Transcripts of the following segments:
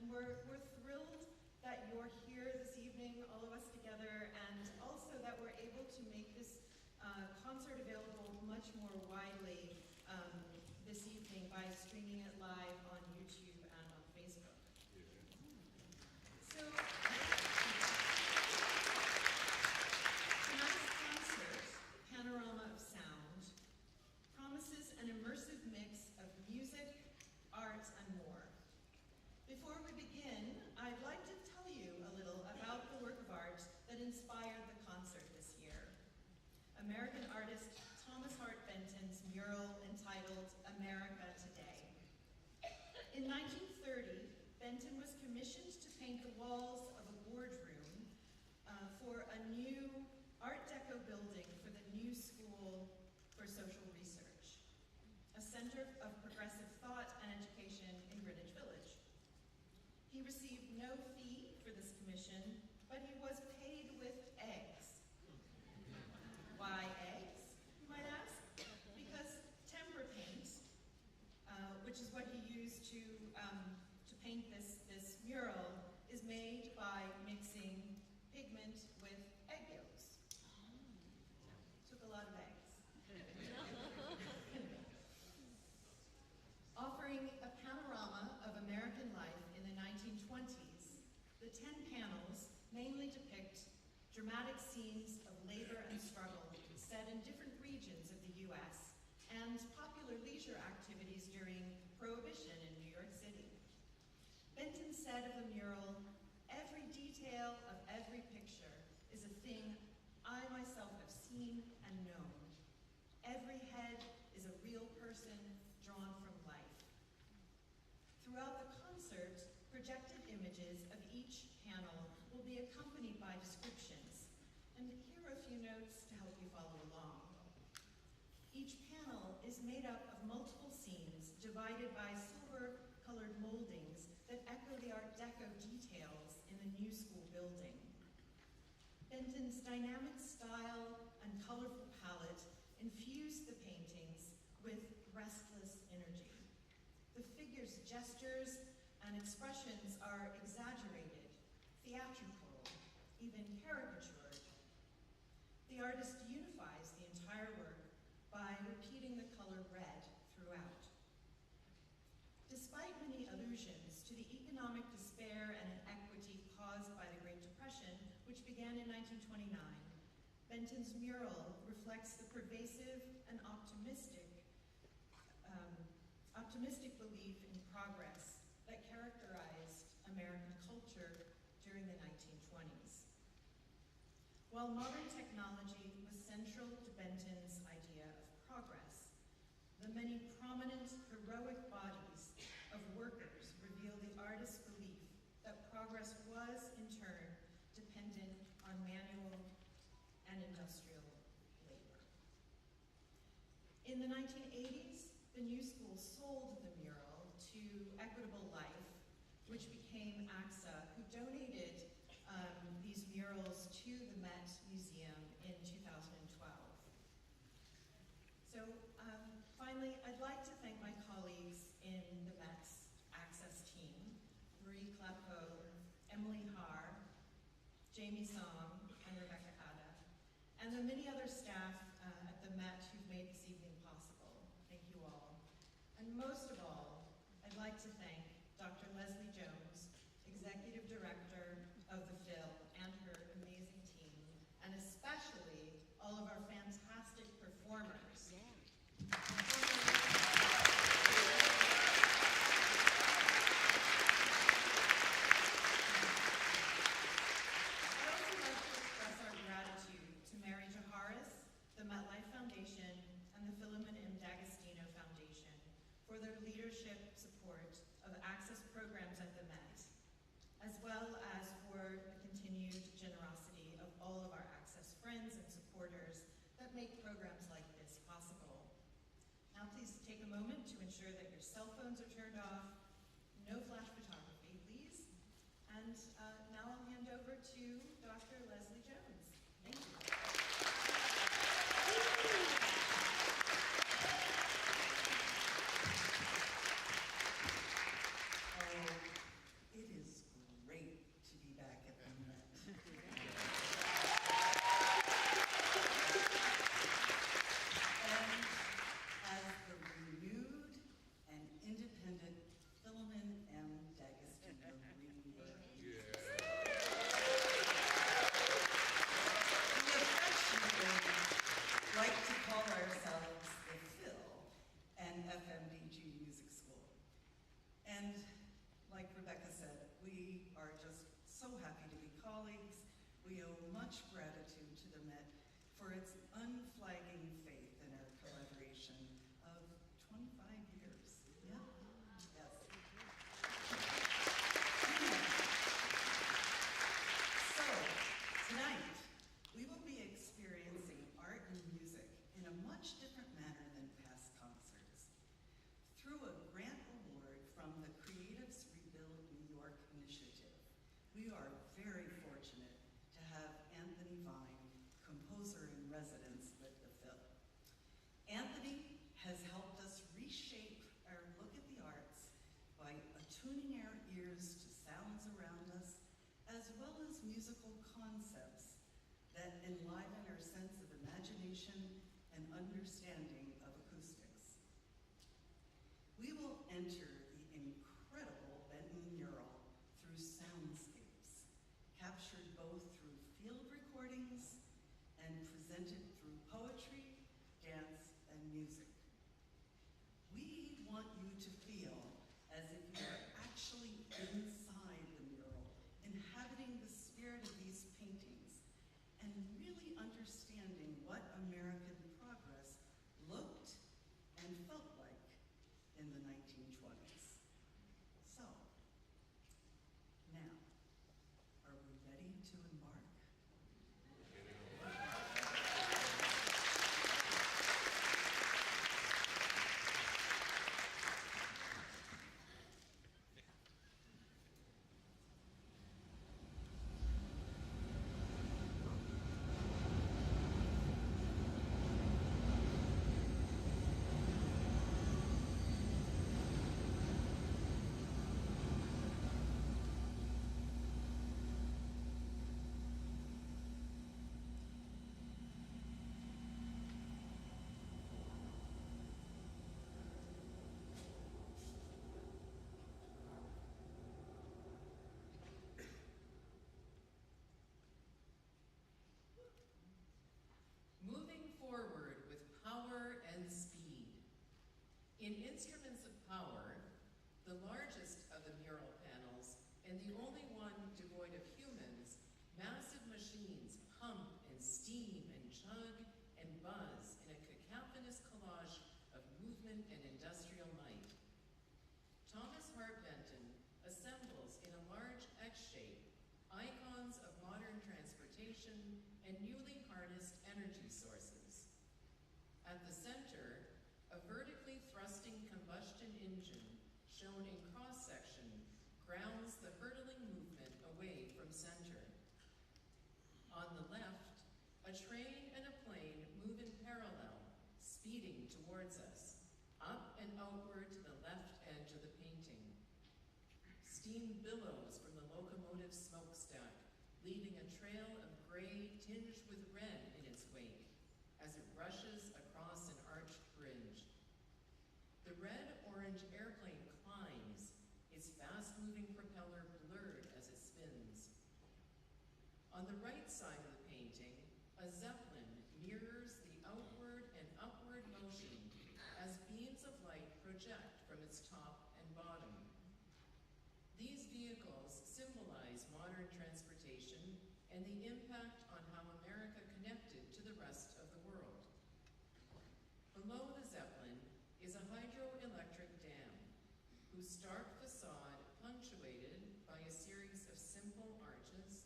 And we're thrilled that you're here this evening, all of us together, and also that we're able to make this concert available much more widely this evening by streaming it live on YouTube and on Facebook. So, tonight's concert, Panorama of Sound, promises an immersive mix of music, art, and more. Before we begin, I'd like to tell you a little about the work of art that inspired the concert this year. American artist Thomas Hart Benton's mural entitled America Today. In 1930, Benton was commissioned to paint the walls of a boardroom for a new Art Deco building for the New School for Social Research, a center of progressive thought and education in Greenwich Village. He received no fee for this commission, but he was paid with eggs. Why eggs, you might ask? Because tempera paint, which is what he used to paint this mural, is made by mixing pigment with egg yolks. Took a lot of eggs. Offering a panorama of American life in the 1920s, the 10 panels mainly depict dramatic scenes of labor and struggle set in different regions of the U.S. and popular leisure activities during Prohibition in New York City. Benton said of the mural, "Every detail of every picture is a thing I myself have seen and known. Every head is a real person drawn from life." Throughout the concert, projected images of each panel will be accompanied by descriptions, and here are a few notes to help you follow along. Each panel is made up of multiple scenes divided by silver-colored moldings that echo the Art Deco details in the New School building. Benton's dynamic style and colorful palette infused the paintings with restless energy. The figures' gestures and expressions are exaggerated, theatrical, even caricatured. The artist unifies the entire work by repeating the color red throughout. Despite many allusions to the economic despair and inequity caused by the Great Depression, which began in 1929, Benton's mural reflects the pervasive and optimistic belief in progress that characterized American culture during the 1920s. While modern technology was central to Benton's idea of progress, the many prominent, heroic bodies of workers reveal the artist's belief that progress was, in turn, dependent on manual and industrial labor. In the 1980s, the New School sold the mural to Equitable Life, which became AXA, who donated these murals to the Met Museum in 2012. So finally, I'd like to thank my colleagues in the Met's Access team, Marie Clapeau, Emily Haar, Jamie Song, and Rebecca Ada, and the many other staff at the Met who've made this evening possible. Thank you all. And most of all, I'd like to thank Dr. Leslie Jones, Executive Director of the FIL, and her amazing team, and especially all of our fantastic performers. Yeah. I'd also like to express our gratitude to Mary Jaharis, the MetLife Foundation, and the Philemon M. D'Agostino Foundation for their leadership support of access programs at the Met, as well as for the continued generosity of all of our Access friends and supporters that make programs like this possible. Now please take a moment to ensure that your cell phones are turned off, no flash photography, please. And now I'll hand over to Dr. Leslie Jones. Thank you. It We are just so happy to be colleagues. We owe much gratitude to the Met for its unflagging faith in our collaboration of 25 years. Yeah. Yes. So, tonight, we will be experiencing art and music in a much different manner than past concerts. Through a grant award from the Creatives Rebuild New York initiative, we are very fortunate to have Anthony Vine, composer in residence, lit the film. Anthony has helped us reshape our look at the arts by attuning our ears to sounds around us, as well as musical concepts that enliven our sense of imagination and understanding of acoustics. We will enter the incredible Benton mural through soundscapes, captured both through field recordings and presented through poetry, dance, and music. We want you to feel as if you are actually inside the mural, inhabiting the spirit of these paintings, and really understanding what American progress looked and felt like in the 1920s. So, now, are we ready to embark? Moving forward with power and speed. In Instruments of Power, the largest of the mural panels and the only one devoid of humans, massive machines pump and steam and chug and buzz in a cacophonous collage of movement and industrial might. Thomas Hart Benton assembles in a large X shape icons of modern transportation and newly harnessed energy sources. At the center, a vertically thrusting combustion engine shown in cross-section grounds the hurtling movement away from center. On the left, a train and a plane move in parallel, speeding towards us, up and outward to the left edge of the painting. Steam billows from the locomotive smokestack, leaving a trail of gray tinged with red in its wake as it rushes across an arched bridge. The red-orange airplane climbs, its fast-moving propeller blurred as it spins. On the right side of the painting, a Zeppelin mirrors the outward and upward motion as beams of light project from its top and bottom. These vehicles symbolize modern transportation and the impact on how America connected to the rest of the world. Below the Zeppelin is a hydroelectric dam, whose stark facade, punctuated by a series of simple arches,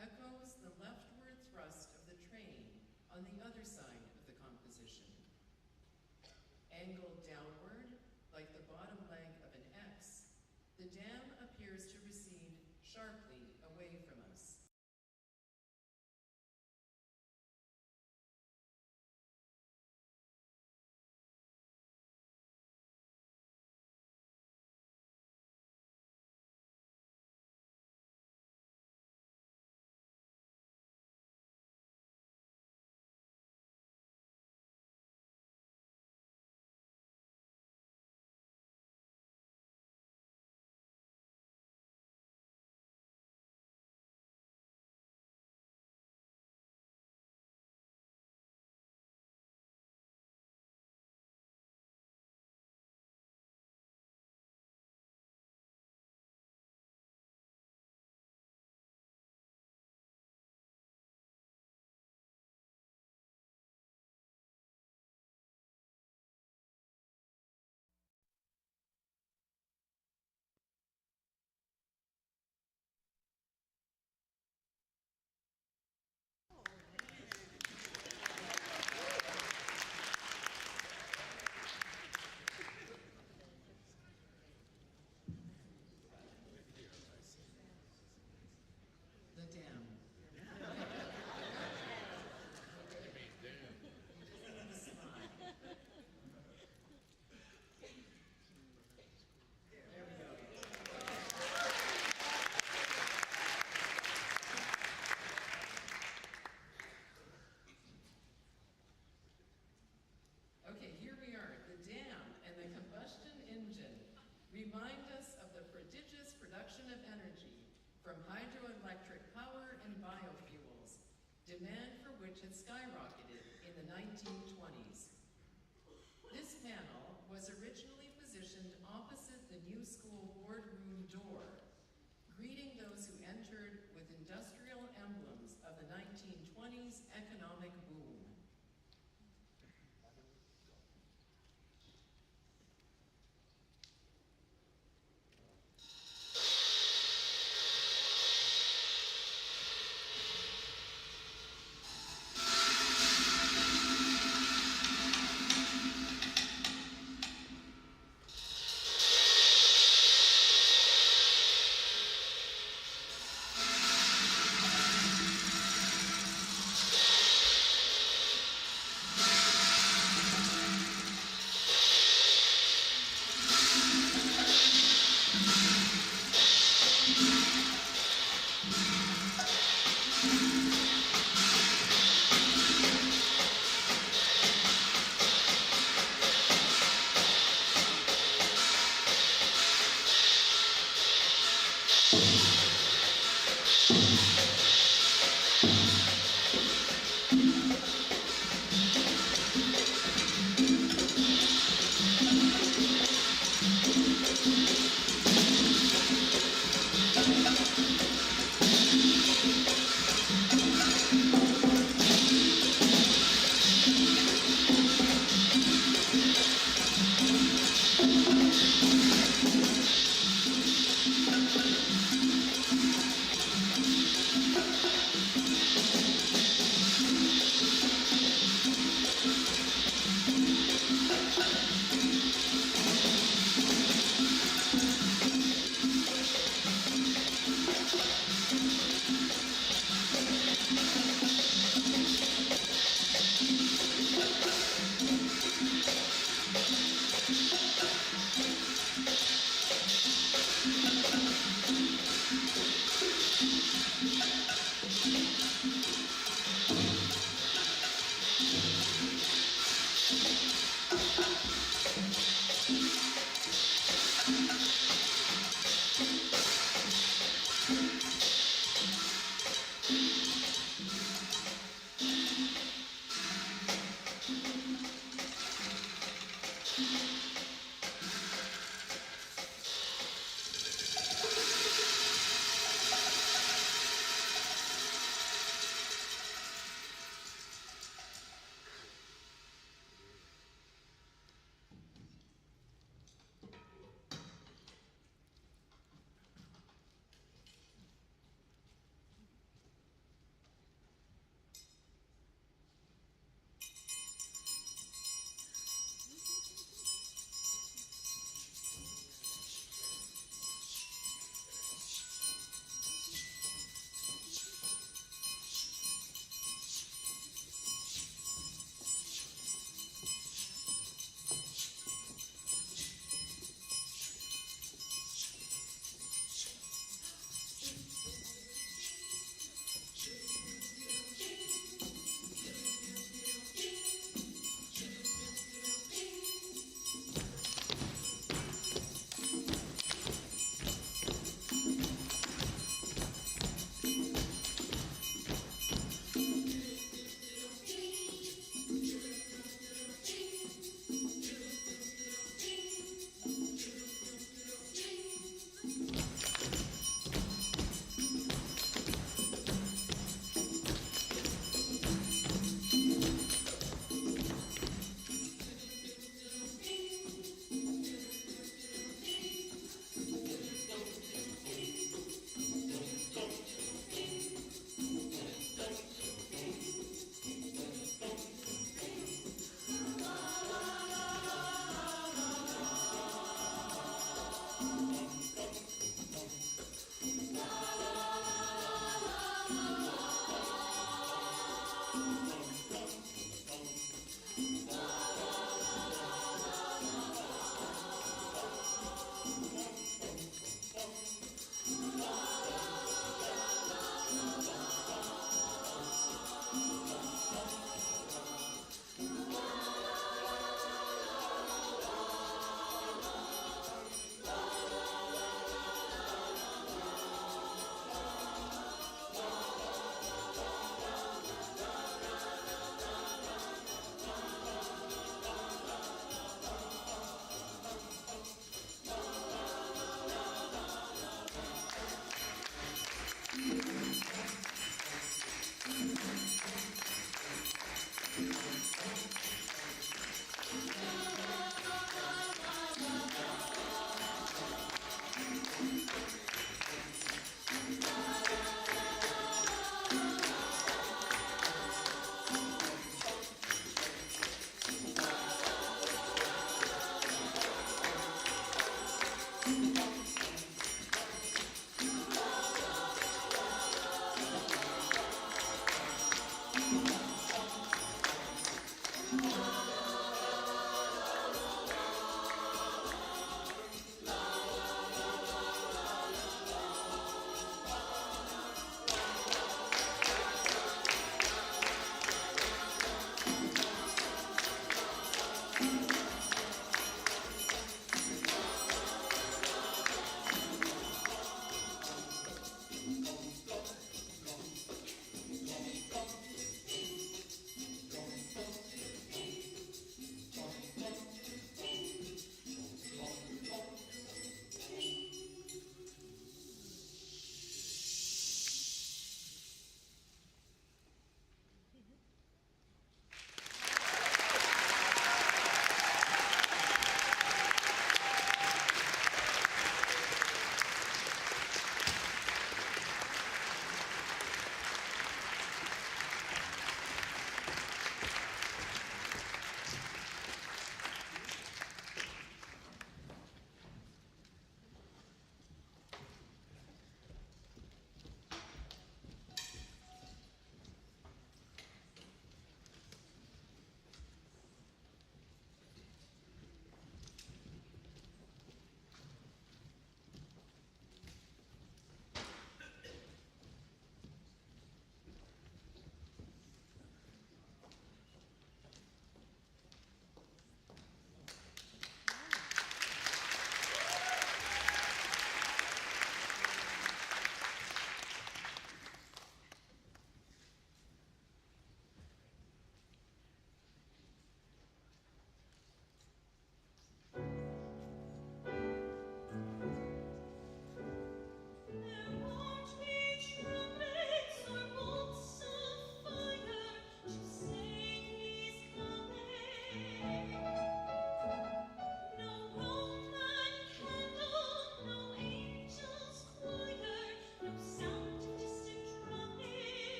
echoes the leftward thrust of the train on the other side of the composition. Angled downward, like the bottom leg of an X, the dam appears to recede sharply away from us. demand for which had skyrocketed in the 1920s. This panel was originally positioned opposite the new school boardroom door, greeting those who entered with industrial emblems of the 1920s economic boom.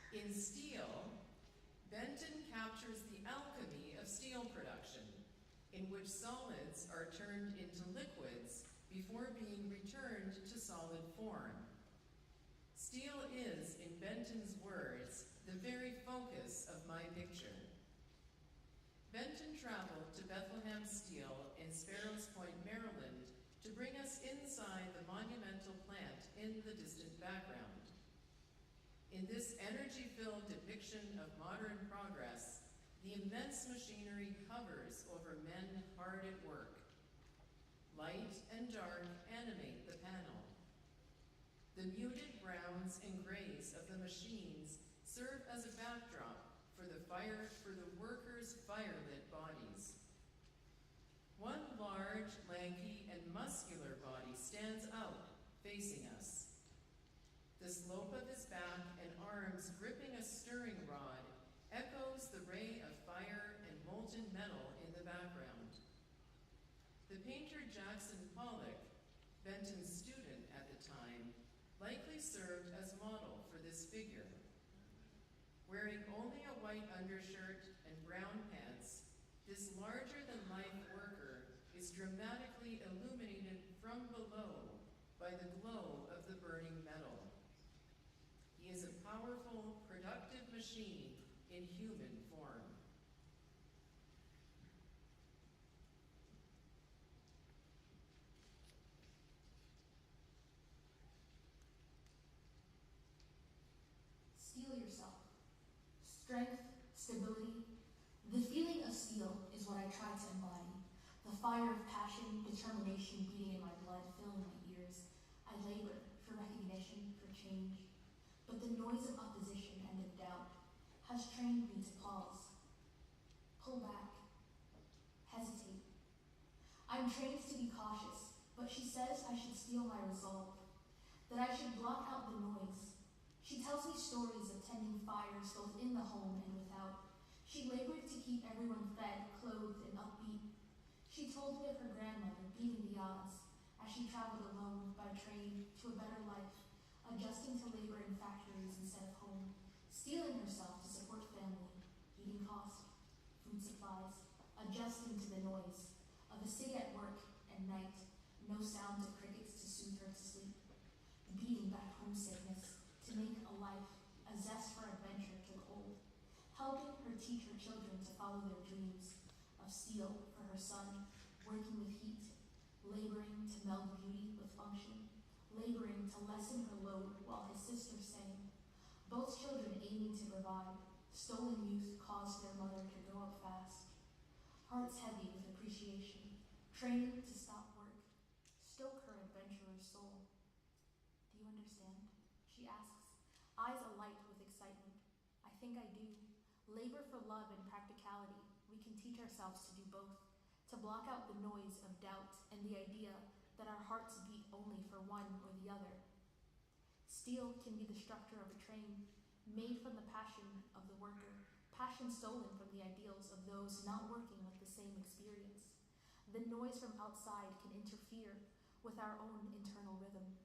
In steel, Benton captures the alchemy of steel production, in which solids are turned into liquids before being returned to solid form. Steel is, in Benton's words, the very focus of my picture. Benton traveled to Bethlehem Steel in Sparrows Point, Maryland, to bring us inside the monumental plant in the distant background. In this energy-filled depiction of modern progress, the immense machinery hovers over men hard at work. Light and dark animate the panel. The muted browns and grays of the machines serve as a backdrop for the workers' fire-lit bodies. One large, lanky, and muscular body stands out, facing us. The slope of his back and arms gripping a stirring rod echoes the ray of fire and molten metal in the background. The painter Jackson Pollock, Benton's student at the time, likely served as model for this figure. Wearing only a white undershirt and brown pants, this larger-than-life worker is dramatically illuminated from below by the glow of the burning metal. He is a powerful, productive machine in human form. Steel yourself. Strength, stability. The feeling of steel is what I try to embody. The fire of passion, determination beating in my blood, filling my ears. I labor for recognition, for change. But the noise of opposition and of doubt has trained me to pause, pull back, hesitate. I'm trained to be cautious, but she says I should steel my resolve, that I should block out the noise. She tells me stories of tending fires both in the home and without. She labored to keep everyone fed, clothed, and upbeat. She told me of her grandmother beating the odds as she traveled alone by train to a better life, adjusting to labor in factories instead of home, steeling herself to support family, heating costs, food supplies, adjusting to the noise of a city at work and night, no sound of crickets to soothe her to sleep, beating back homesickness to make a life, a zest for adventure took hold, helping her teach her children to follow their dreams of steel for her son, working with heat, laboring to meld beauty with function, laboring to lessen her load while his sister sang. Both children aiming to provide, stolen youth caused their mother to grow up fast. Hearts heavy with appreciation, training to stop work, stoke her adventurer's soul. Do you understand? She asks, eyes alight with excitement. I think I do. Labor for love and practicality, we can teach ourselves to do both, to block out the noise of doubt and the idea that our hearts beat only for one or the other. Steel can be the structure of a train, made from the passion of the worker, passion stolen from the ideals of those not working with the same experience. The noise from outside can interfere with our own internal rhythm.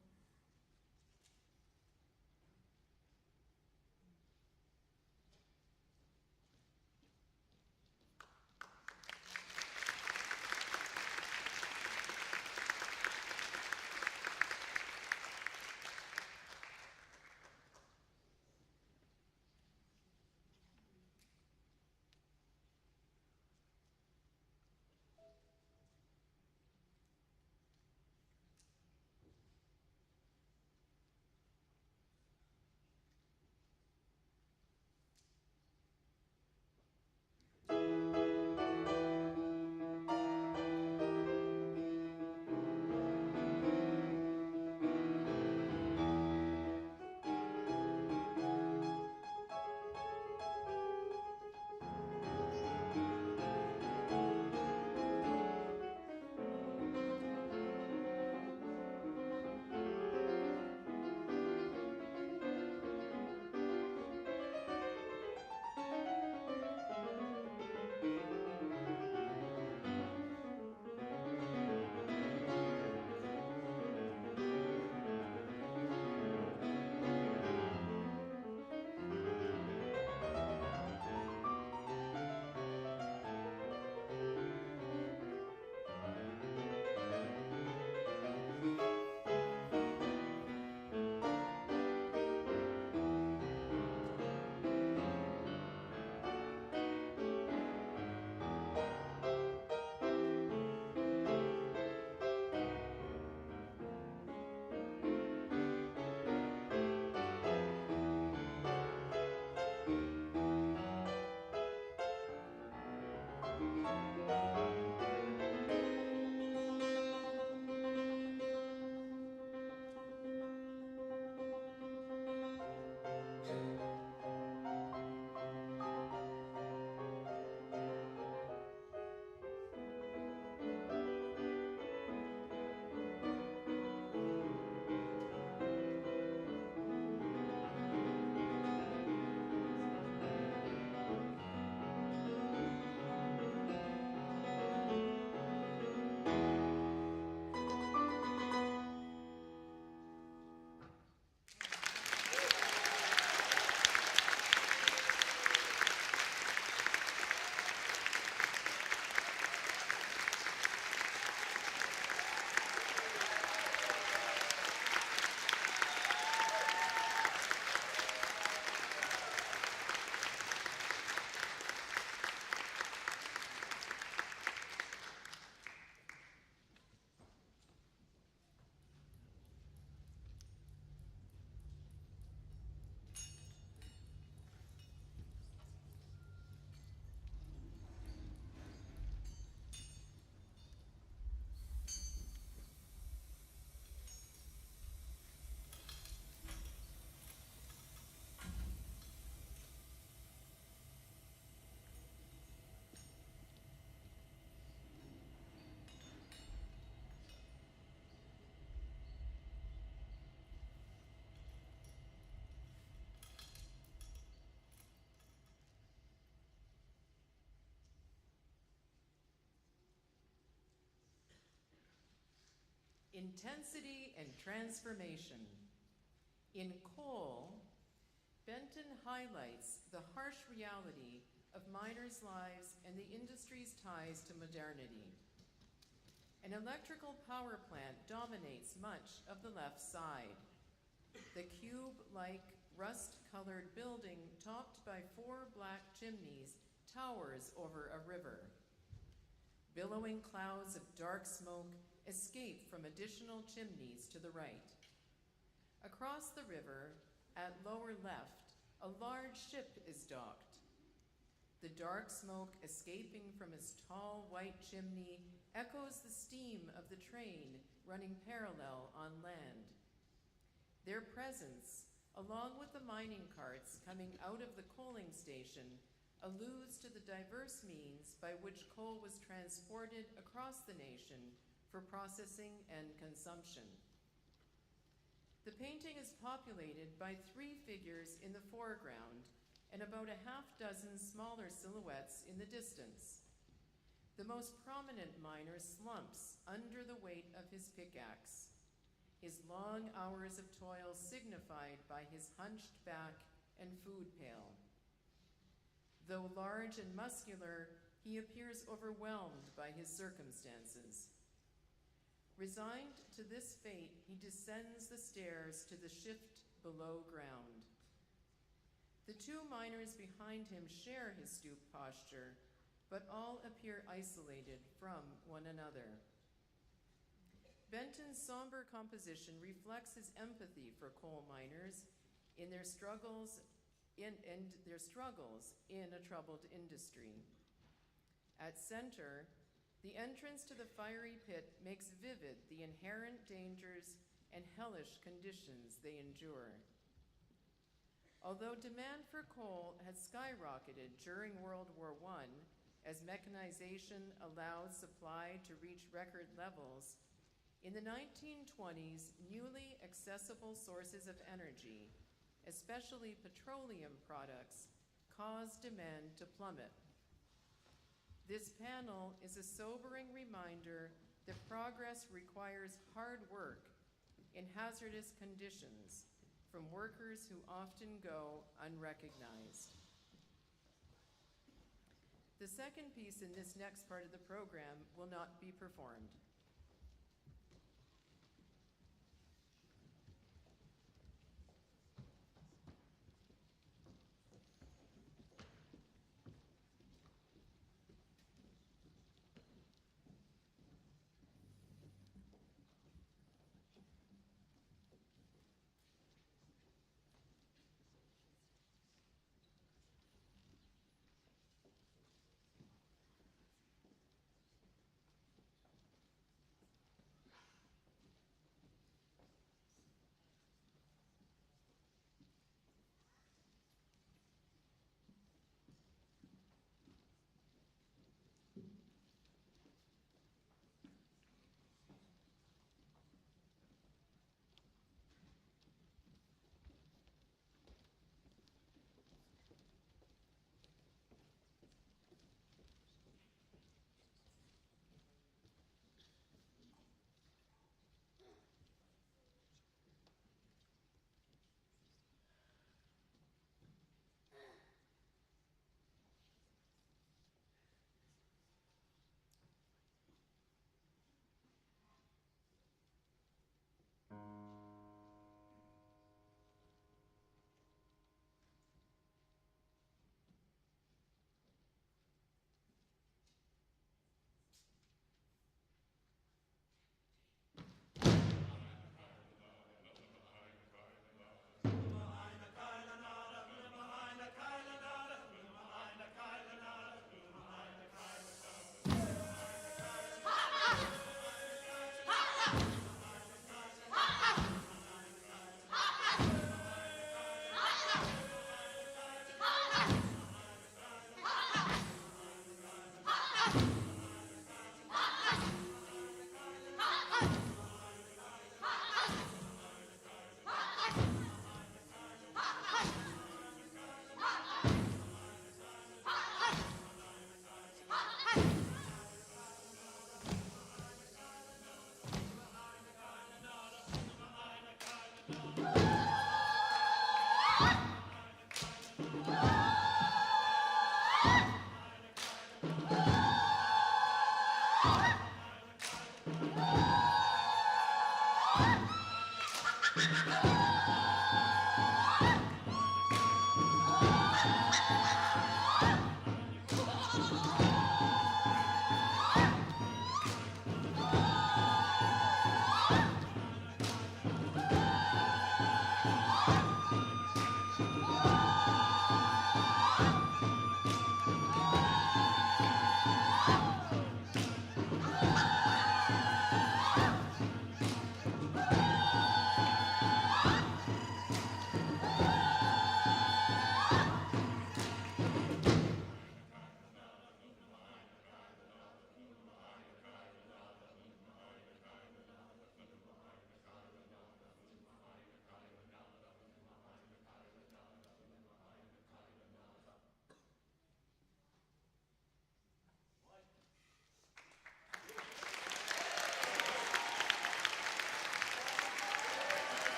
intensity and transformation. In Coal, Benton highlights the harsh reality of miners' lives and the industry's ties to modernity. An electrical power plant dominates much of the left side. The cube-like, rust-colored building topped by 4 black chimneys towers over a river. Billowing clouds of dark smoke escape from additional chimneys to the right. Across the river, at lower left, a large ship is docked. The dark smoke escaping from its tall white chimney echoes the steam of the train running parallel on land. Their presence, along with the mining carts coming out of the coaling station, alludes to the diverse means by which coal was transported across the nation for processing and consumption. The painting is populated by 3 figures in the foreground and about a half-dozen smaller silhouettes in the distance. The most prominent miner slumps under the weight of his pickaxe, his long hours of toil signified by his hunched back and food pail. Though large and muscular, he appears overwhelmed by his circumstances. Resigned to this fate, he descends the stairs to the shift below ground. The 2 miners behind him share his stoop posture, but all appear isolated from one another. Benton's somber composition reflects his empathy for coal miners in their struggles in a troubled industry. At center, the entrance to the fiery pit makes vivid the inherent dangers and hellish conditions they endure. Although demand for coal had skyrocketed during World War I, as mechanization allowed supply to reach record levels, in the 1920s, newly accessible sources of energy, especially petroleum products, caused demand to plummet. This panel is a sobering reminder that progress requires hard work in hazardous conditions from workers who often go unrecognized. The second piece in this next part of the program will not be performed.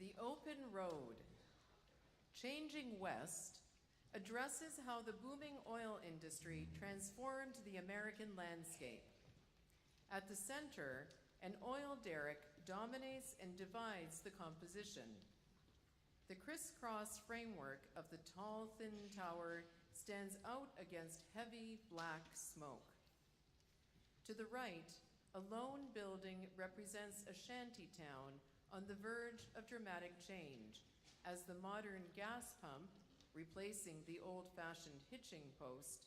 The Open Road, Changing West, addresses how the booming oil industry transformed the American landscape. At the center, an oil derrick dominates and divides the composition. The crisscross framework of the tall, thin tower stands out against heavy, black smoke. To the right, a lone building represents a shanty town on the verge of dramatic change, as the modern gas pump, replacing the old-fashioned hitching post,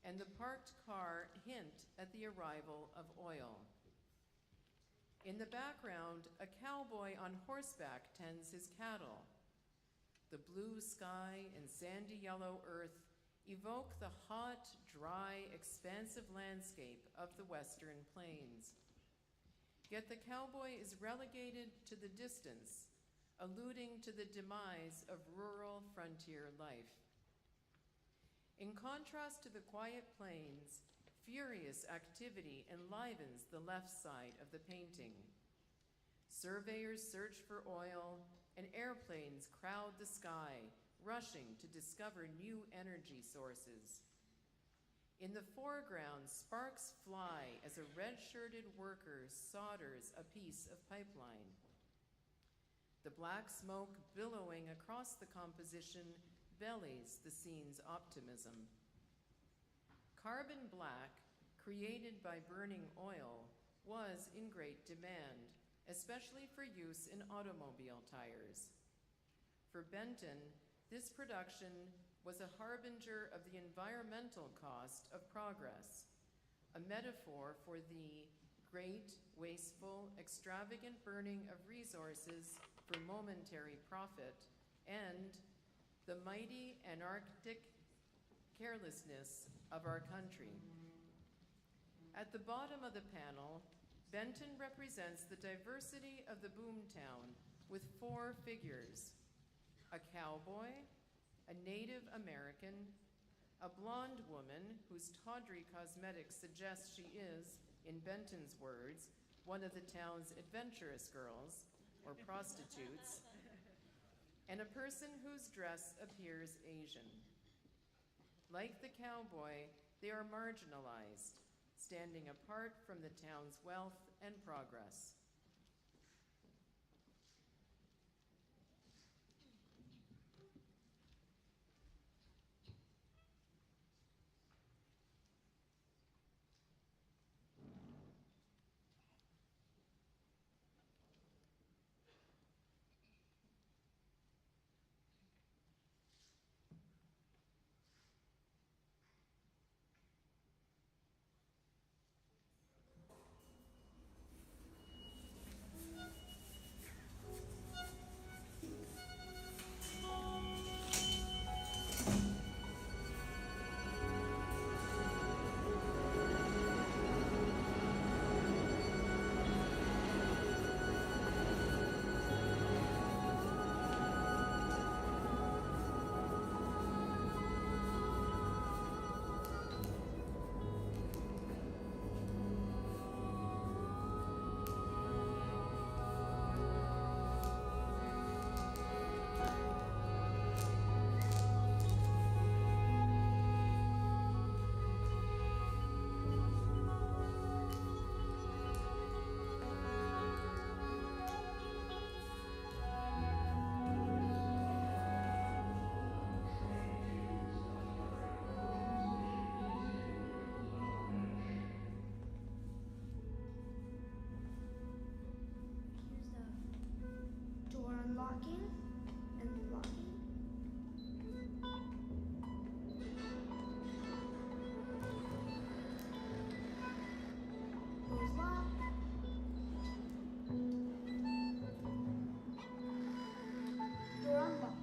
and the parked car hint at the arrival of oil. In the background, a cowboy on horseback tends his cattle. The blue sky and sandy yellow earth evoke the hot, dry, expansive landscape of the Western Plains. Yet the cowboy is relegated to the distance, alluding to the demise of rural frontier life. In contrast to the quiet plains, furious activity enlivens the left side of the painting. Surveyors search for oil, and airplanes crowd the sky, rushing to discover new energy sources. In the foreground, sparks fly as a red-shirted worker solders a piece of pipeline. The black smoke billowing across the composition bellies the scene's optimism. Carbon black, created by burning oil, was in great demand, especially for use in automobile tires. For Benton, this production was a harbinger of the environmental cost of progress, a metaphor for the great, wasteful, extravagant burning of resources for momentary profit, and the mighty anarchic carelessness of our country. At the bottom of the panel, Benton represents the diversity of the boomtown with 4 figures: a cowboy, a Native American, a blonde woman whose tawdry cosmetics suggest she is, in Benton's words, one of the town's adventurous girls, or prostitutes, and a person whose dress appears Asian. Like the cowboy, they are marginalized, standing apart from the town's wealth and progress. Unlocking and locking. Doors locked. Door unlocked.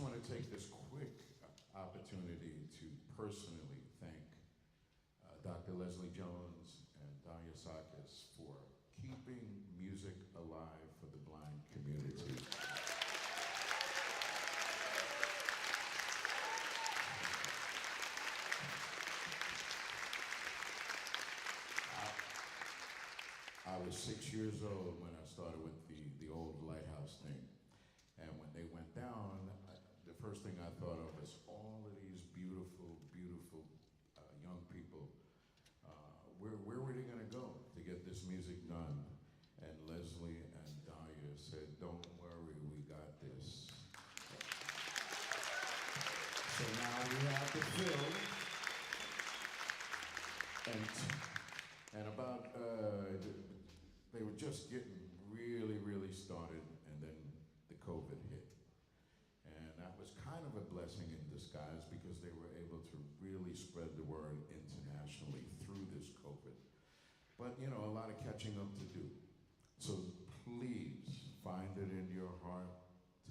want to take this quick opportunity to personally thank Dr. Leslie Jones and Danya Sakis for keeping music alive for the blind community. I was 6 years old when I started with the old lighthouse thing. And when they went down, the first thing I thought of was all of these beautiful, beautiful young people. Where were they going to go to get this music done? And Leslie and Dahlia said, don't worry, we got this. So now we have to fill. And about, they were just getting really, really started, and then the COVID hit. And that was kind of a blessing in disguise because they were able to really spread the word internationally through this COVID. But, you know, a lot of catching up to do. So please find it in your heart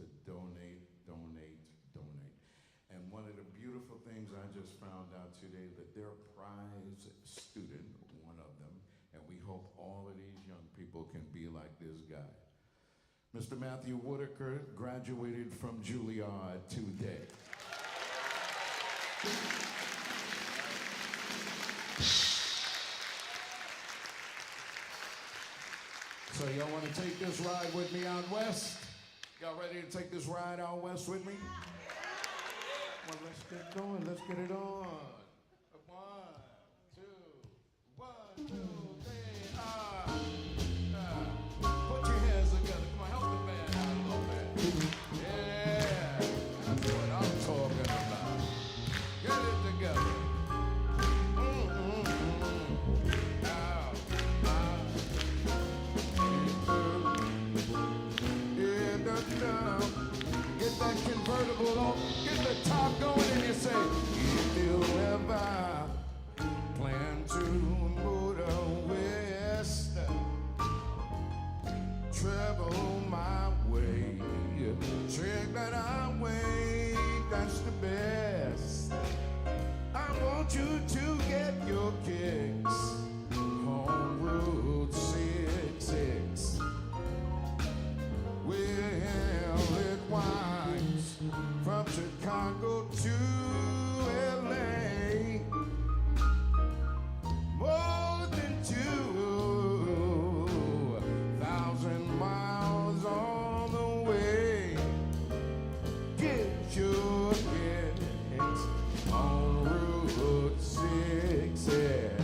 to donate, donate, donate. And one of the beautiful things I just found out today, that their prize student, one of them, and we hope all of these young people can be like this guy. Mr. Matthew Whitaker graduated from Juilliard today. So y'all want to take this ride with me out west? Y'all ready to take this ride out west with me? Well, let's get going. Let's get it on. 1, 2, 1, 2, 3. Put your hands together. Come on, help the band out a little bit. Yeah, that's what I'm talking about. Get it together. Get that convertible on. Get the top going, and you say, if you ever plan to move west, travel my way, check that highway, that's the best. I want you to get your kicks on Route 66. Well, it winds from Chicago to LA, more than 2,000 miles on the way. Get your kicks on Route 66.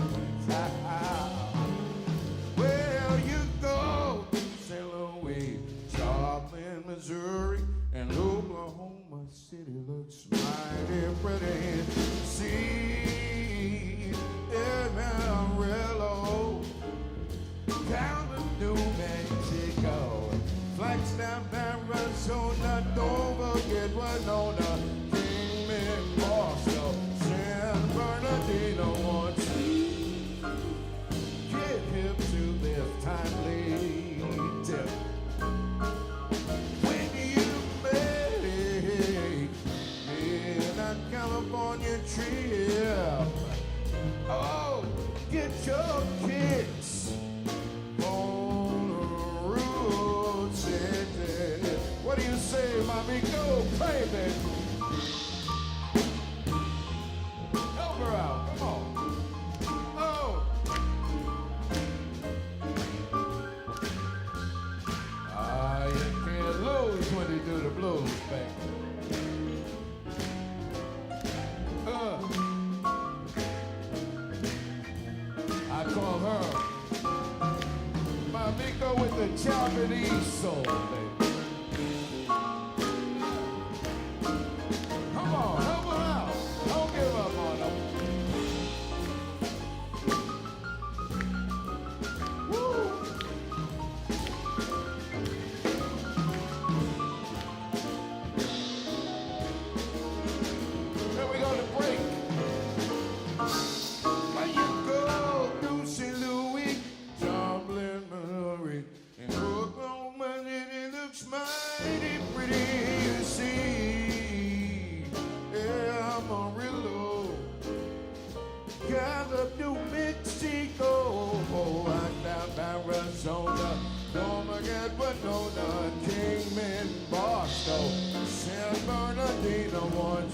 Well, you go to St. Louis, Joplin, Missouri, and Oklahoma City looks mighty pretty. See Amarillo, Calvin, New Mexico, Flagstaff, Arizona, don't forget Winona, Kingman, Boston, San Bernardino. Once get hip to this timely tip. When you make that California trip, oh, get your kicks on Route 66. What do you say, mommy? Go, baby. Help her out, come on. Oh. You can't lose when you do the blues, baby. I call her Mamiko with the Japanese soul, baby. Come on, help her out. Don't give up on her. Woo! Then we go to break. When you go to St. Louis, Joplin, Missouri, and Oklahoma City, day no one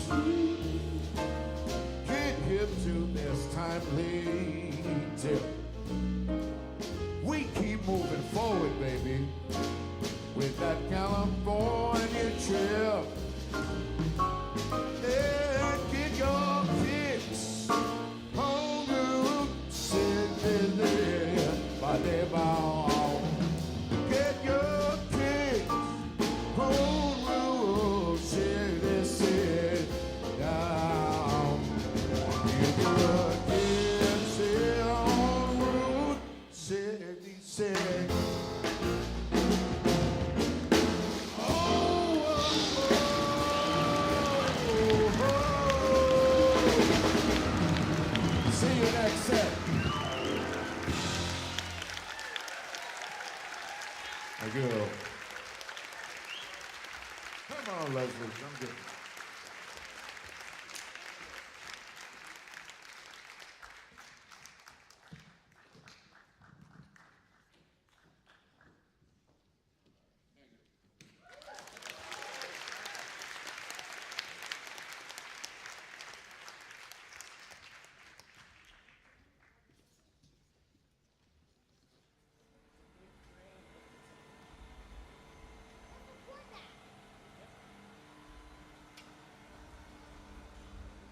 get hip to this timely tip. We keep moving forward, baby, with that California trip. Yeah, get your kicks on Route 66. Get your kicks on Route 66. Down. Get your kicks on Route 66. See you next set. Thank you. Come on, Leslie. Come get it.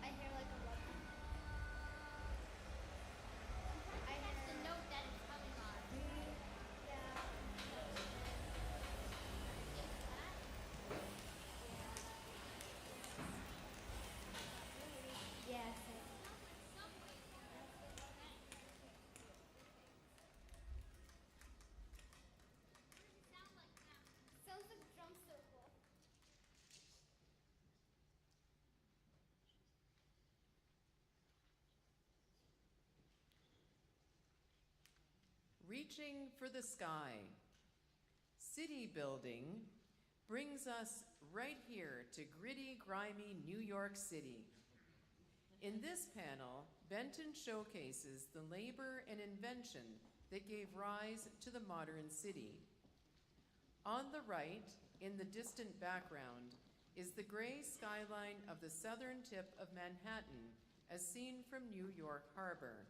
I hear like a rumble. I have to note that it's coming on. Yeah. Yes. Sounds like a drum circle. Reaching for the sky. City building brings us right here to gritty, grimy New York City. In this panel, Benton showcases the labor and invention that gave rise to the modern city. On the right, in the distant background, is the gray skyline of the southern tip of Manhattan as seen from New York Harbor.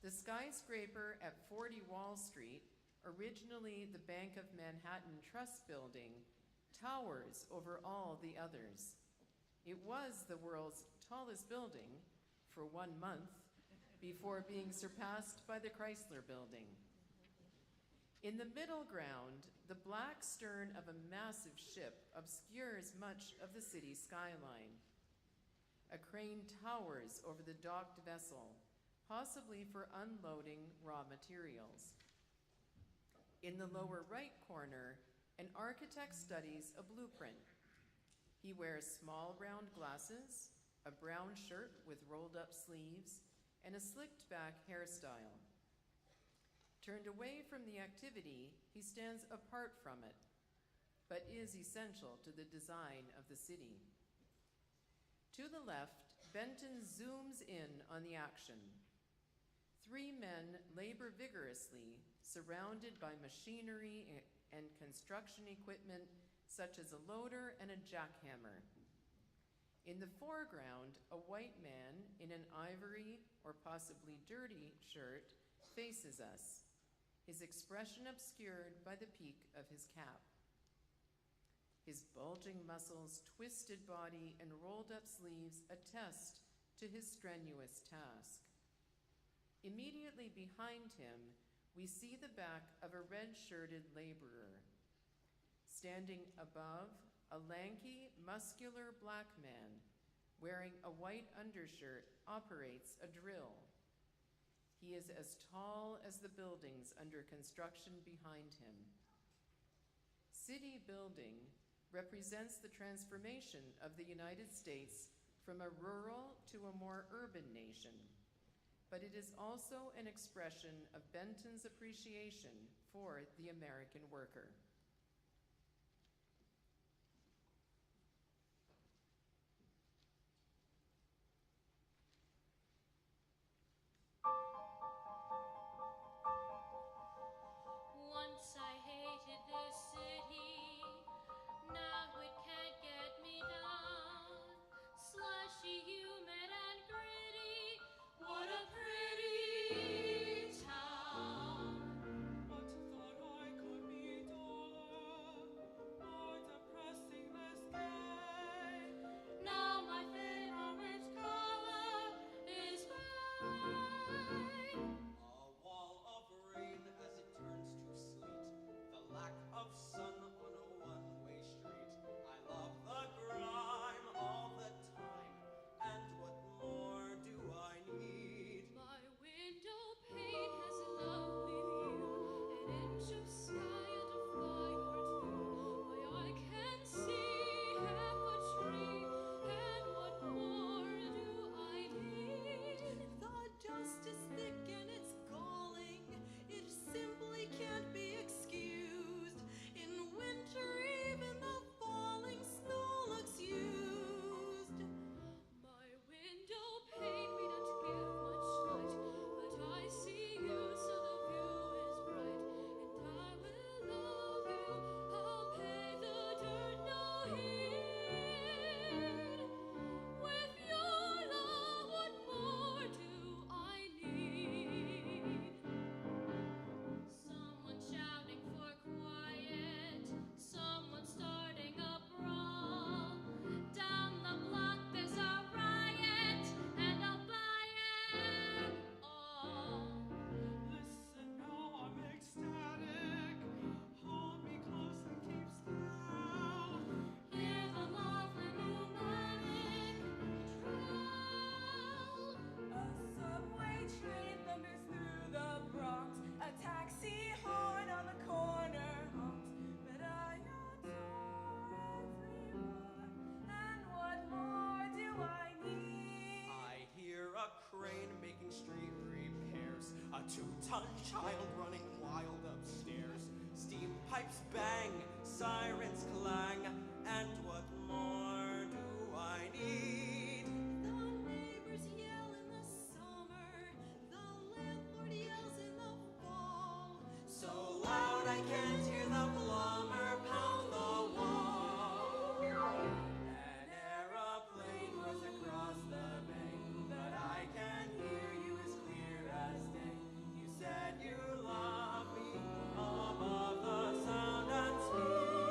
The skyscraper at 40 Wall Street, originally the Bank of Manhattan Trust Building, towers over all the others. It was the world's tallest building for 1 month before being surpassed by the Chrysler Building. In the middle ground, the black stern of a massive ship obscures much of the city skyline. A crane towers over the docked vessel, possibly for unloading raw materials. In the lower right corner, an architect studies a blueprint. He wears small round glasses, a brown shirt with rolled up sleeves, and a slicked back hairstyle. Turned away from the activity, he stands apart from it, but is essential to the design of the city. To the left, Benton zooms in on the action. 3 men labor vigorously, surrounded by machinery and construction equipment such as a loader and a jackhammer. In the foreground, a white man in an ivory or possibly dirty shirt faces us, his expression obscured by the peak of his cap. His bulging muscles, twisted body, and rolled up sleeves attest to his strenuous task. Immediately behind him, we see the back of a red-shirted laborer. Standing above, a lanky, muscular black man wearing a white undershirt operates a drill. He is as tall as the buildings under construction behind him. City building represents the transformation of the United States from a rural to a more urban nation, but it is also an expression of Benton's appreciation for the American worker. Once I hated this city, now it can't get me down. sun-child running wild upstairs. Steam pipes bang, sirens clang, and what more do I need? The neighbors yell in the summer, the landlord yells in the fall. So loud I can't hear the plumber pound the wall. An aeroplane was across the bay, but I can hear you as clear as day. You said you love me above the sound and speed.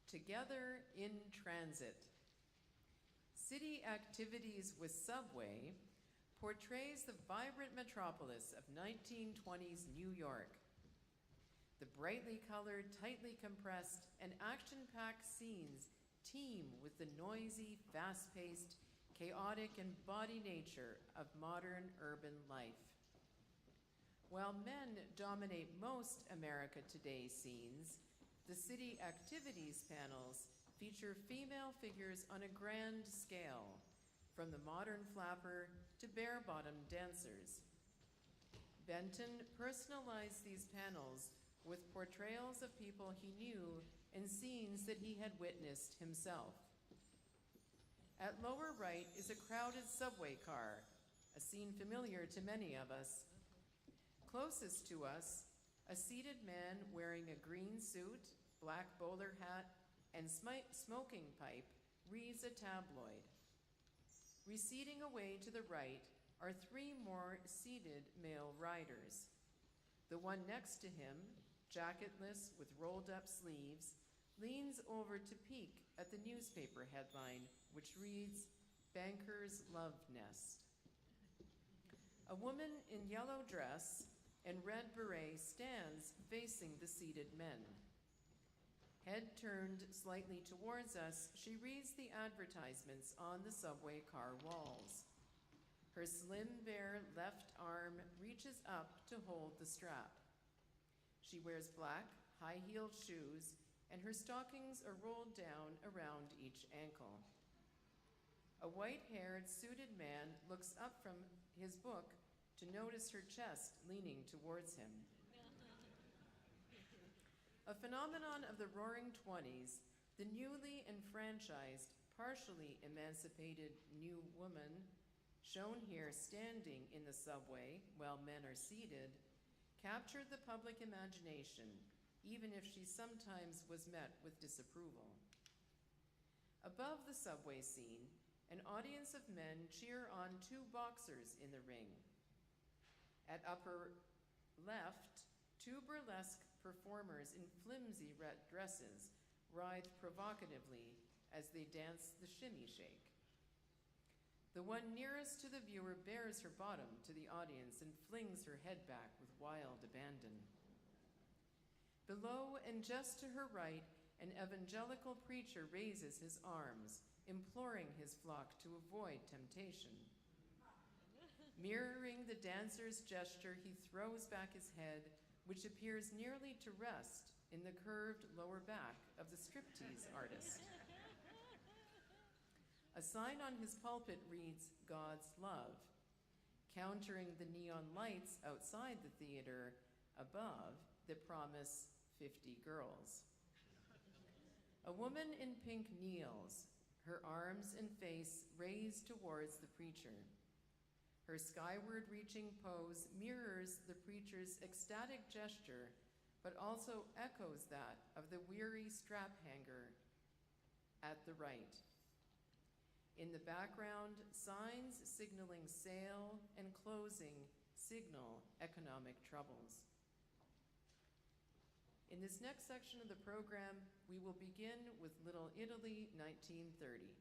Together in Transit. City Activities with Subway portrays the vibrant metropolis of 1920s New York. The brightly colored, tightly compressed, and action-packed scenes teem with the noisy, fast-paced, chaotic, and bawdy nature of modern urban life. While men dominate most America Today scenes, the City Activities panels feature female figures on a grand scale, from the modern flapper to bare-bottom dancers. Benton personalized these panels with portrayals of people he knew and scenes that he had witnessed himself. At lower right is a crowded subway car, a scene familiar to many of us. Closest to us, a seated man wearing a green suit, black bowler hat, and smoking pipe reads a tabloid. Receding away to the right are three more seated male riders. The one next to him, jacketless with rolled-up sleeves, leans over to peek at the newspaper headline, which reads, "Banker's Love Nest." A woman in yellow dress and red beret stands facing the seated men. Head turned slightly towards us, she reads the advertisements on the subway car walls. Her slim, bare left arm reaches up to hold the strap. She wears black, high-heeled shoes, and her stockings are rolled down around each ankle. A white-haired, suited man looks up from his book to notice her chest leaning towards him. A phenomenon of the Roaring '20s, the newly enfranchised, partially emancipated new woman, shown here standing in the subway while men are seated, captured the public imagination, even if she sometimes was met with disapproval. Above the subway scene, an audience of men cheer on two boxers in the ring. At upper left, two burlesque performers in flimsy red dresses writhe provocatively as they dance the shimmy shake. The one nearest to the viewer bares her bottom to the audience and flings her head back with wild abandon. Below and just to her right, an evangelical preacher raises his arms, imploring his flock to avoid temptation. Mirroring the dancer's gesture, he throws back his head, which appears nearly to rest in the curved lower back of the striptease artist. A sign on his pulpit reads, "God's love," countering the neon lights outside the theater above that promise 50 girls. A woman in pink kneels, her arms and face raised towards the preacher. Her skyward-reaching pose mirrors the preacher's ecstatic gesture, but also echoes that of the weary strap hanger at the right. In the background, signs signaling sale and closing signal economic troubles. In this next section of the program, we will begin with Little Italy, 1930.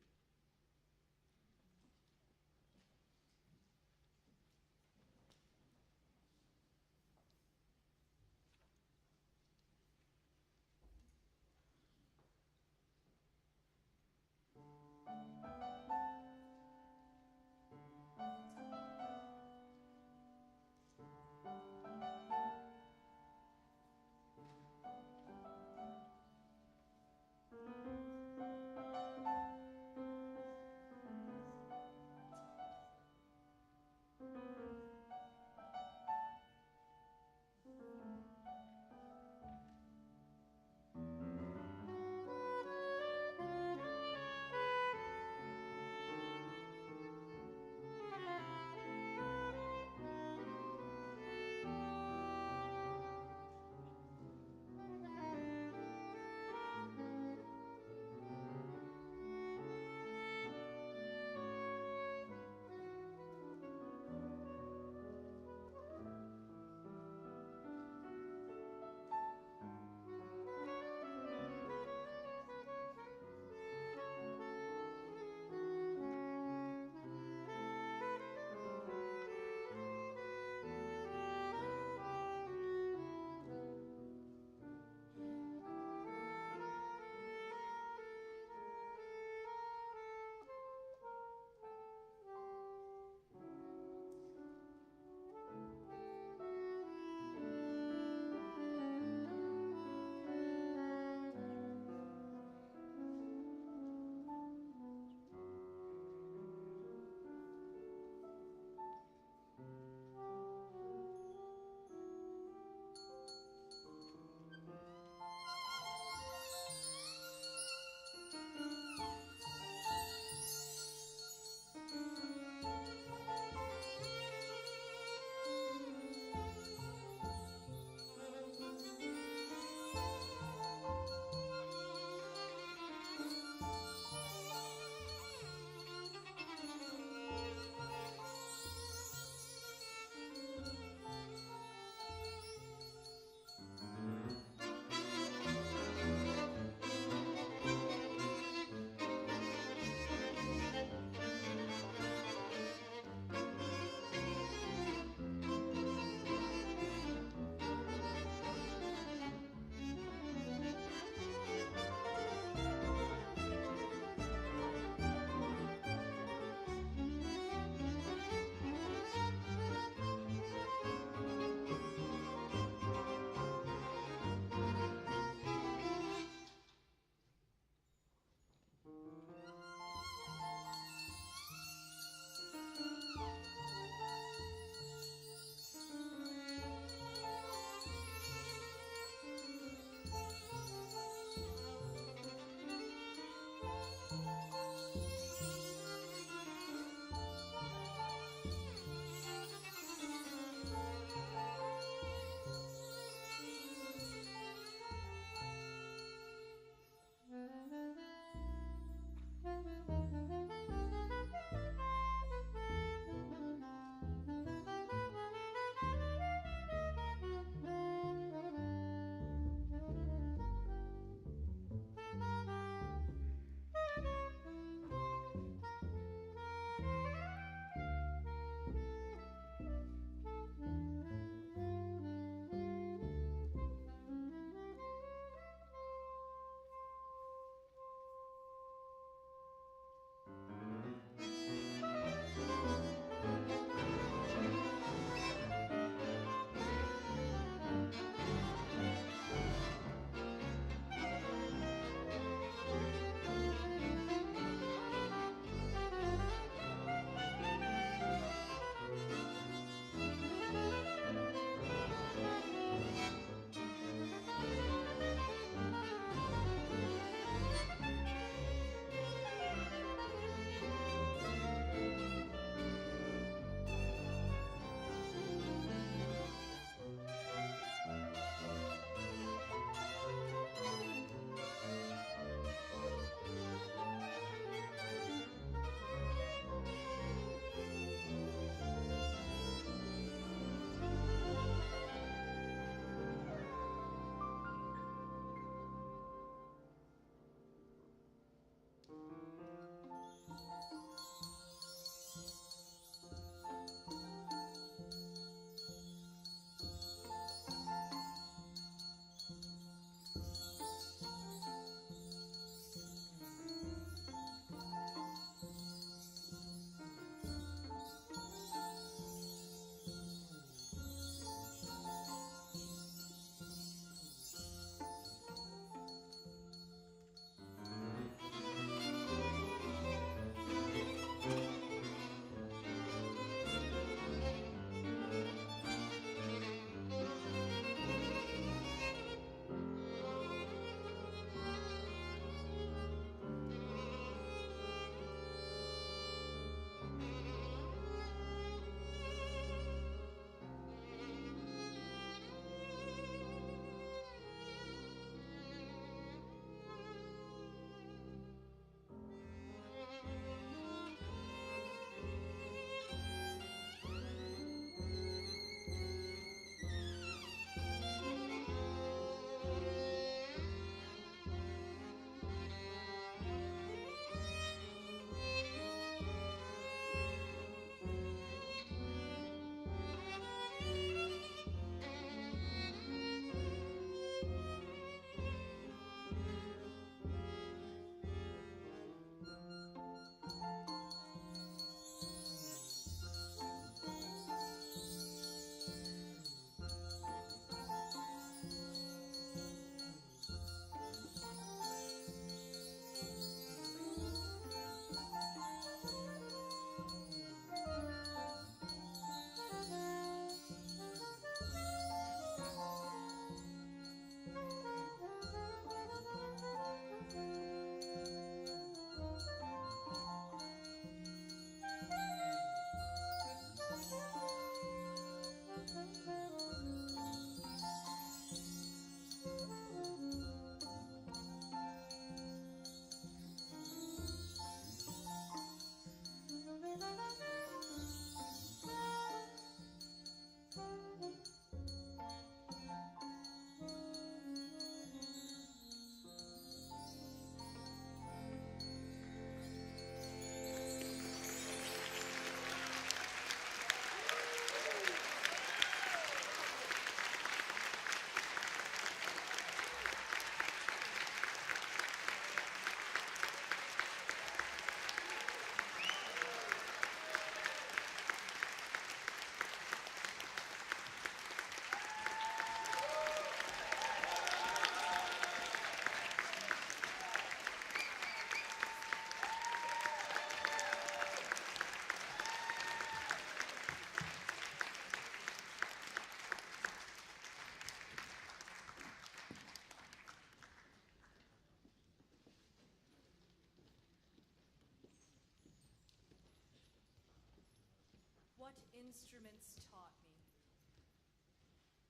what instruments taught me.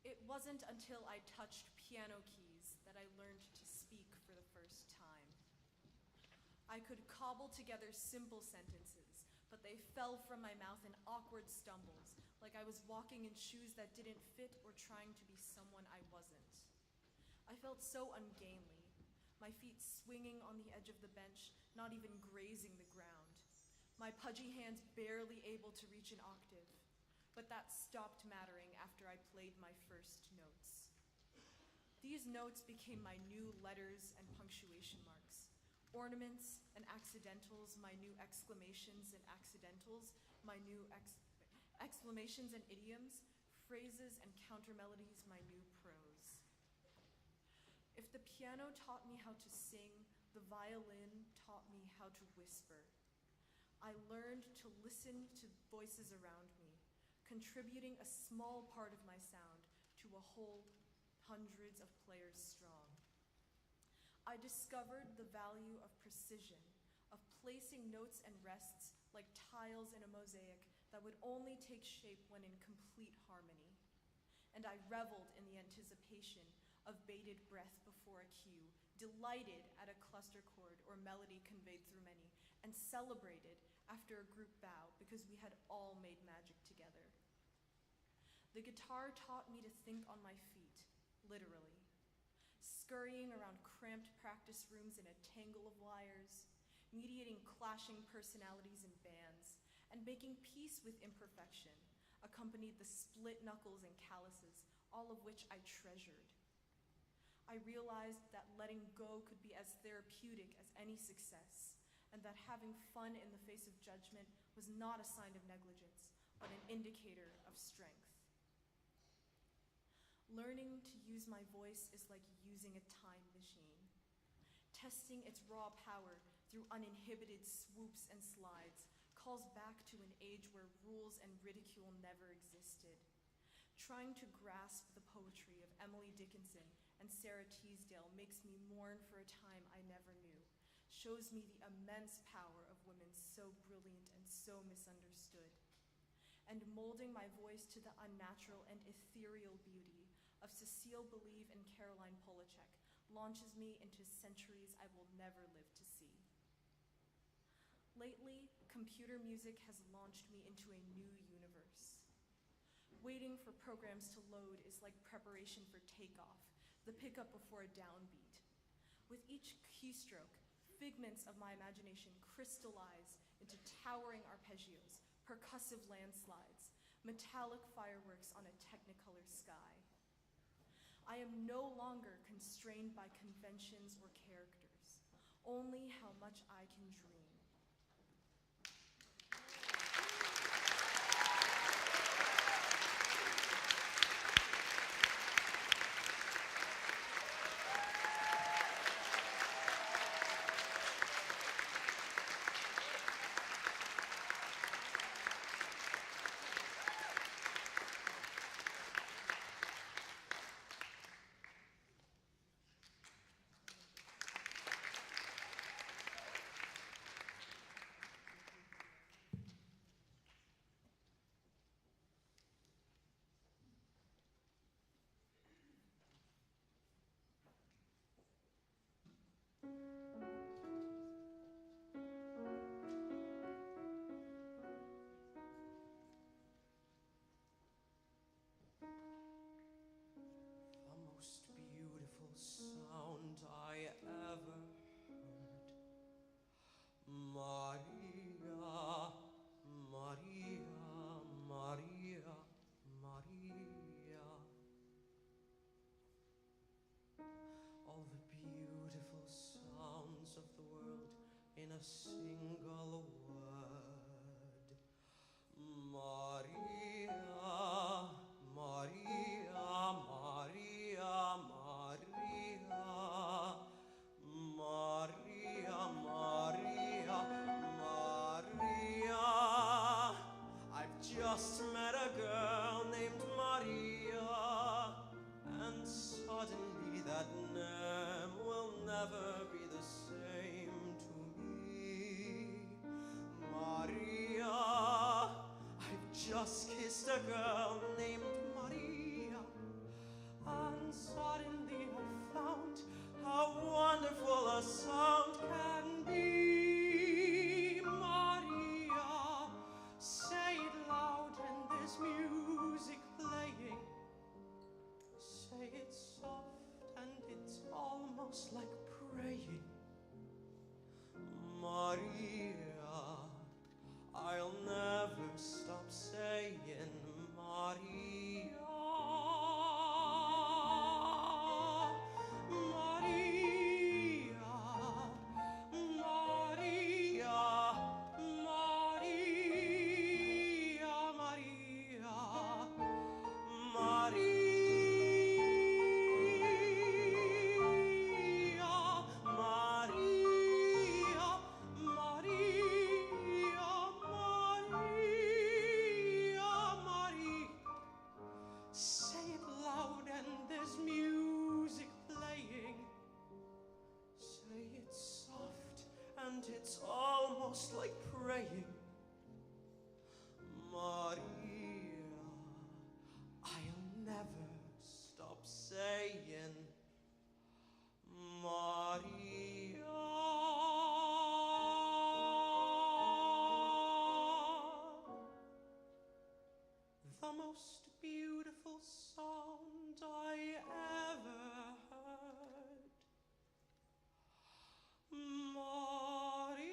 It wasn't until I touched piano keys that I learned to speak for the first time. I could cobble together simple sentences, but they fell from my mouth in awkward stumbles, like I was walking in shoes that didn't fit or trying to be someone I wasn't. I felt so ungainly, my feet swinging on the edge of the bench, not even grazing the ground. My pudgy hands barely able to reach an octave, but that stopped mattering after I played my first notes. These notes became my new letters and punctuation marks, ornaments and accidentals, my new exclamations and accidentals, my new exclamations and idioms, phrases and countermelodies, my new prose. If the piano taught me how to sing, the violin taught me how to whisper. I learned to listen to voices around me, contributing a small part of my sound to a whole hundreds of players strong. I discovered the value of precision, of placing notes and rests like tiles in a mosaic that would only take shape when in complete harmony. And I reveled in the anticipation of bated breath before a cue, delighted at a cluster chord or melody conveyed through many, and celebrated after a group bow because we had all made magic together. The guitar taught me to think on my feet, literally, scurrying around cramped practice rooms in a tangle of wires, mediating clashing personalities and bands, and making peace with imperfection, accompanied the split knuckles and calluses, all of which I treasured. I realized that letting go could be as therapeutic as any success, and that having fun in the face of judgment was not a sign of negligence, but an indicator of strength. Learning to use my voice is like using a time machine. Testing its raw power through uninhibited swoops and slides calls back to an age where rules and ridicule never existed. Trying to grasp the poetry of Emily Dickinson and Sarah Teasdale makes me mourn for a time I never knew, shows me the immense power of women so brilliant and so misunderstood. And molding my voice to the unnatural and ethereal beauty of Cecile Believe and Caroline Polachek launches me into centuries I will never live to see. Lately, computer music has launched me into a new universe. Waiting for programs to load is like preparation for takeoff, the pickup before a downbeat. With each keystroke, figments of my imagination crystallize into towering arpeggios, percussive landslides, metallic fireworks on a technicolor sky. I am no longer constrained by conventions or characters, only how much I can dream. a girl named Maria, and suddenly I found how wonderful a sound can be. Maria, say it loud, and there's music playing. Say it soft, and it's almost like praying. Maria, I'll never stop saying Maria. Maria, Maria, Maria, Maria, Maria. Say it loud, and there's music playing. Say it soft, and it's almost like praying. Maria, I'll never stop saying Maria. The most beautiful sound I ever heard. Maria.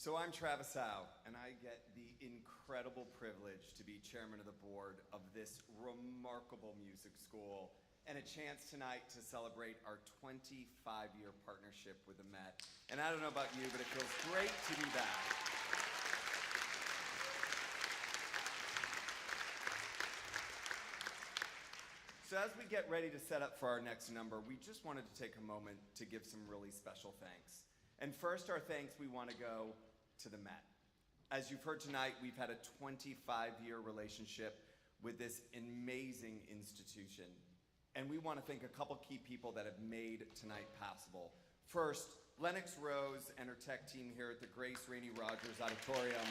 So I'm Travis Howe, and I get the incredible privilege to be chairman of the board of this remarkable music school, and a chance tonight to celebrate our 25-year partnership with the Met. And I don't know about you, but it feels great to be back. So as we get ready to set up for our next number, we just wanted to take a moment to give some really special thanks. And first, our thanks we want to go to the Met. As you've heard tonight, we've had a 25-year relationship with this amazing institution. And we want to thank a couple key people that have made tonight possible. First, Lennox Rose and her tech team here at the Grace Rainey Rogers Auditorium.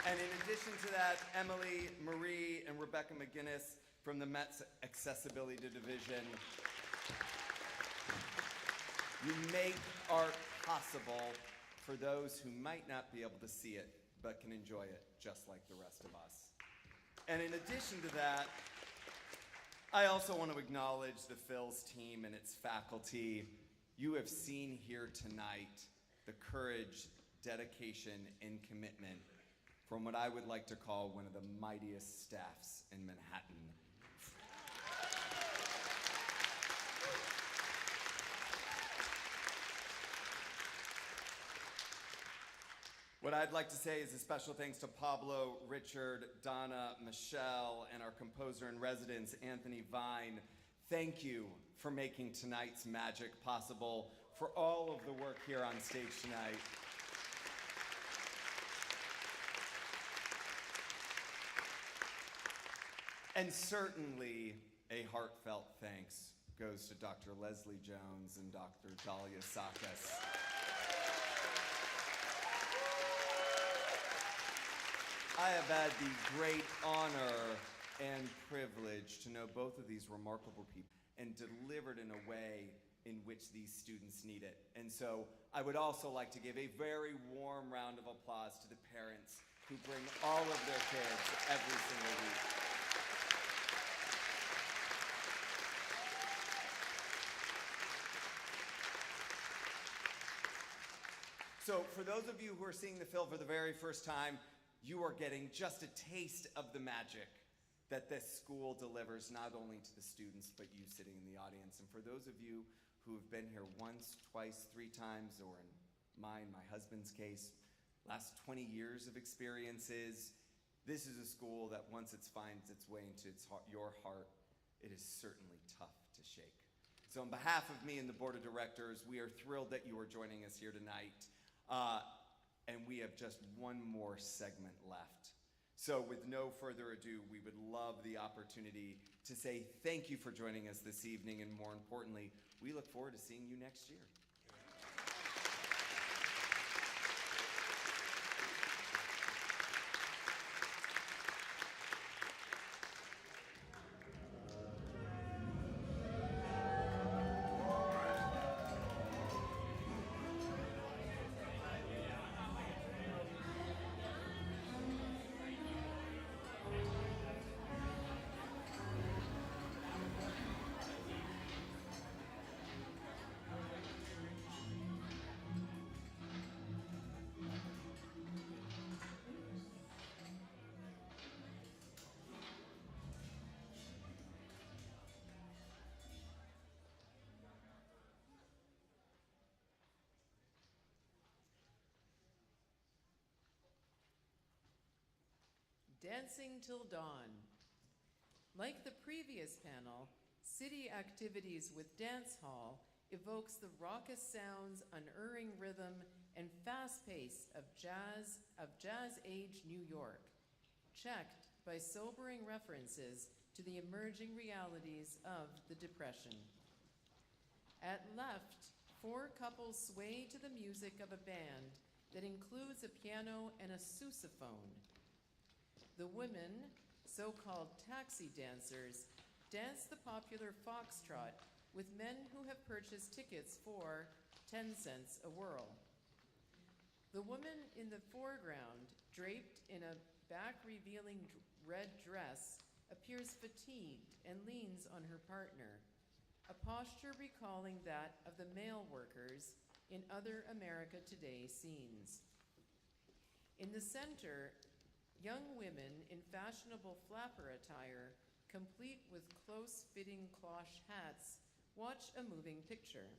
And in addition to that, Emily, Marie, and Rebecca McGinnis from the Met's Accessibility Division. You make art possible for those who might not be able to see it, but can enjoy it just like the rest of us. And in addition to that, I also want to acknowledge the Phil's team and its faculty. You have seen here tonight the courage, dedication, and commitment from what I would like to call one of the mightiest staffs in Manhattan. What I'd like to say is a special thanks to Pablo, Richard, Donna, Michelle, and our composer in residence, Anthony Vine. Thank you for making tonight's magic possible, for all of the work here on stage tonight. And certainly a heartfelt thanks goes to Dr. Leslie Jones and Dr. Dahlia Sakas. I have had the great honor and privilege to know both of these remarkable people and delivered in a way in which these students need it. And so I would also like to give a very warm round of applause to the parents who bring all of their kids every single week. So for those of you who are seeing the film for the very first time, you are getting just a taste of the magic that this school delivers, not only to the students, but you sitting in the audience. And for those of you who have been here once, twice, 3 times, or in my husband's case, last 20 years of experiences, this is a school that once it finds its way into your heart, it is certainly tough to shake. So on behalf of me and the board of directors, we are thrilled that you are joining us here tonight. And we have just one more segment left. So with no further ado, we would love the opportunity to say thank you for joining us this evening, and more importantly, we look forward to seeing you next year. Dancing Till Dawn. Like the previous panel, City Activities with Dance Hall evokes the raucous sounds, unerring rhythm, and fast pace of jazz-age New York, checked by sobering references to the emerging realities of the Depression. At left, 4 couples sway to the music of a band that includes a piano and a sousaphone. The women, so-called taxi dancers, dance the popular foxtrot with men who have purchased tickets for 10 cents a whirl. The woman in the foreground, draped in a back-revealing red dress, appears fatigued and leans on her partner, a posture recalling that of the male workers in other America Today scenes. In the center, young women in fashionable flapper attire, complete with close-fitting cloche hats, watch a moving picture.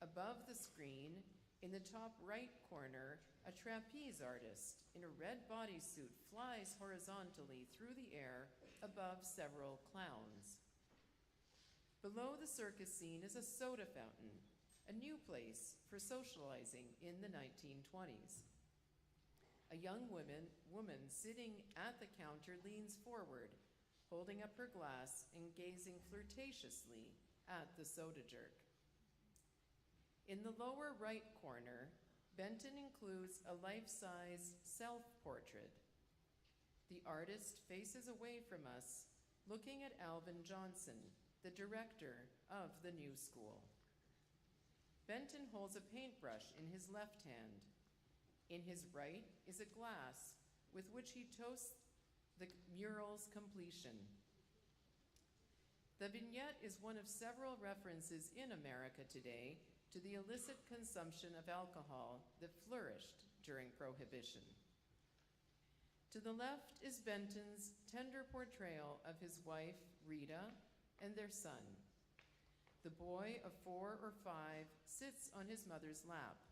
Above the screen, in the top right corner, a trapeze artist in a red bodysuit flies horizontally through the air above several clowns. Below the circus scene is a soda fountain, a new place for socializing in the 1920s. A young woman sitting at the counter leans forward, holding up her glass and gazing flirtatiously at the soda jerk. In the lower right corner, Benton includes a life-size self-portrait. The artist faces away from us, looking at Alvin Johnson, the director of the new school. Benton holds a paintbrush in his left hand. In his right is a glass with which he toasts the mural's completion. The vignette is one of several references in America Today to the illicit consumption of alcohol that flourished during Prohibition. To the left is Benton's tender portrayal of his wife, Rita, and their son. The boy of 4 or 5 sits on his mother's lap,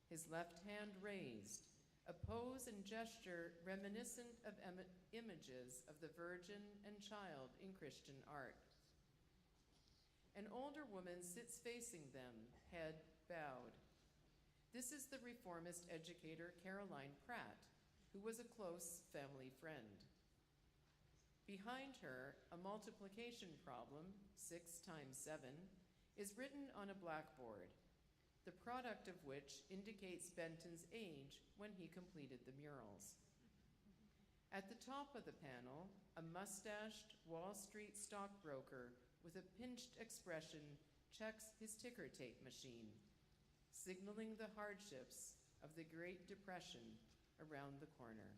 his left hand raised, a pose and gesture reminiscent of images of the Virgin and Child in Christian art. An older woman sits facing them, head bowed. This is the reformist educator Caroline Pratt, who was a close family friend. Behind her, a multiplication problem, 6 times 7, is written on a blackboard, the product of which indicates Benton's age when he completed the murals. At the top of the panel, a mustached Wall Street stockbroker with a pinched expression checks his ticker tape machine, signaling the hardships of the Great Depression around the corner.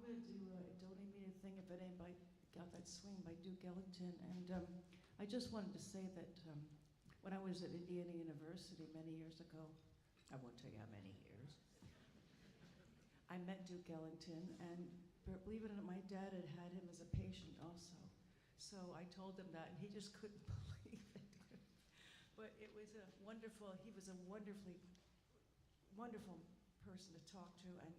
going to do Don't Need Me to Thing If It Ain't by Got That Swing by Duke Ellington. And I just wanted to say that when I was at Indiana University many years ago, I won't tell you how many years, I met Duke Ellington, and believe it or not, my dad had had him as a patient also. So I told him that, and he just couldn't believe it. But it was he was a wonderful person to talk to, and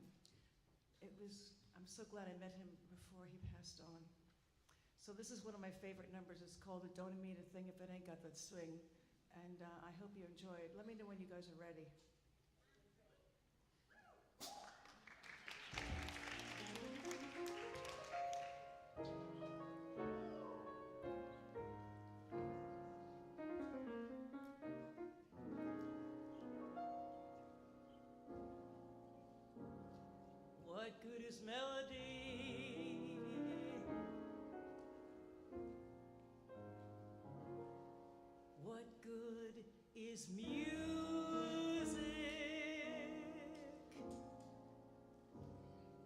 I'm so glad I met him before he passed on. So this is one of my favorite numbers. It's called the Don't Need a Thing If It Ain't Got That Swing. And I hope you enjoy it. Let me know when you guys are ready. What good is melody? What good is music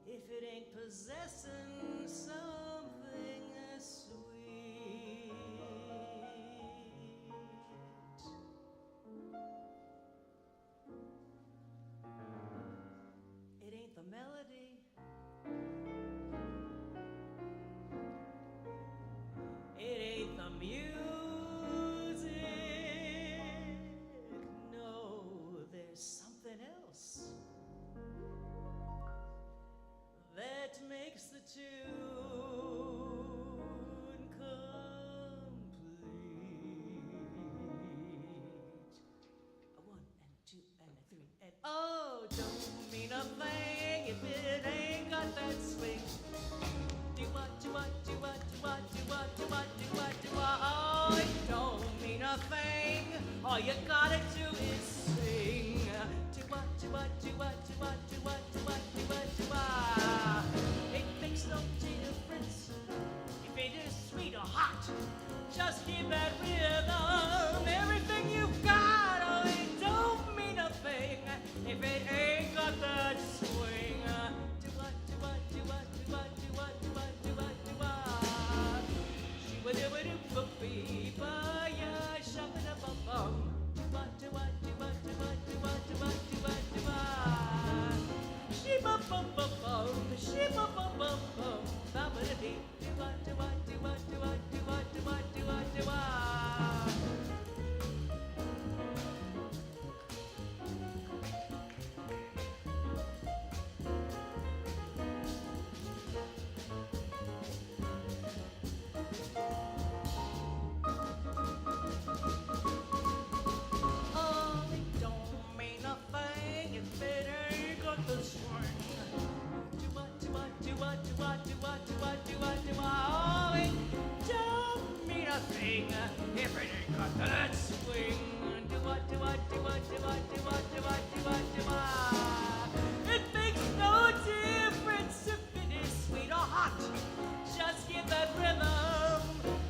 if it ain't possessing something sweet? It ain't the melody. It ain't the music. No, there's something else that makes the tune complete. A 1 and 2 and a 3 and oh, don't mean a thing if it ain't got that swing. Do what, do what, do what, do what, do what, do what, do what, do what. Oh, it don't mean a thing. All you gotta do is sing. Do what, do what, do what, do what, do what, do what, do what, do what. It makes no difference if it is sweet or hot. Just give that rhythm everything you've got. Oh, it don't mean a thing if it ain't got that swing. Do what, do what, do what, do what, do what, do what, do what, do what. Shoo-ba-doo-ba-doo-ba-bee-ba-ya, shabba-da-ba-bum. Do what, do what, do what, do what, do what, do what, do what, do what. Shee-ba-bum-bum-bum, shee-ba-bum-bum-bum, ba-ba-da-dee. Do what, do what, do what, do what, do what, do what, do what, do what. Oh, it don't mean a thing if it ain't got the swing. Do what, do what, do what, do what, do what, do what, do what, do what. Oh, it don't mean a thing if it ain't got that swing. Do what, do what, do what, do what, do what, do what, do what, do what. It makes no difference if it is sweet or hot. Just give that rhythm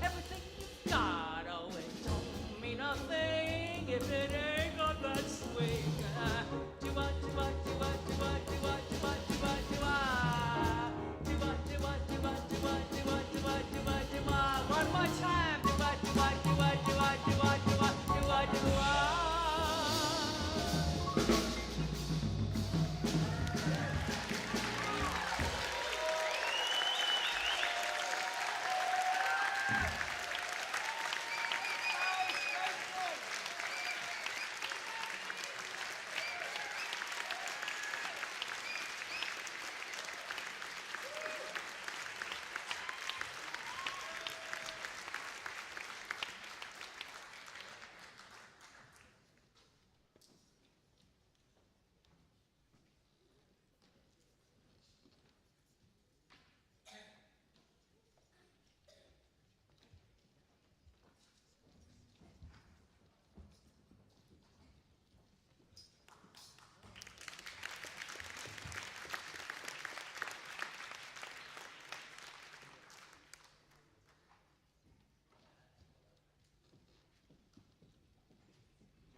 everything you've got. Oh, it don't mean a thing if it ain't got that swing. Do what, do what, do what, do what, do what, do what, do what, do what. Do what, do what, do what, do what, do what, do what, do what, do what. One more time. Do what, do what, do what, do what, do what, do what, do what, do what.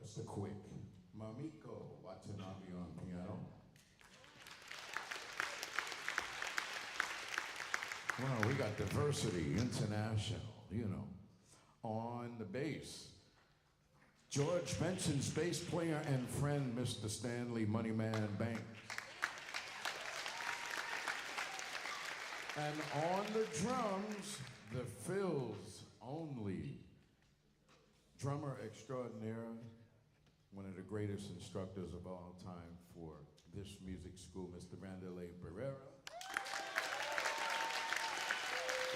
Just a quick Mamiko Watanabe on piano. we got Diversity International, you know. On the bass, George Benson's bass player and friend, Mr. Stanley Moneyman Banks. And on the drums, the Phil's only drummer extraordinaire, one of the greatest instructors of all time for this music school, Mr. Vanderlei Pereira.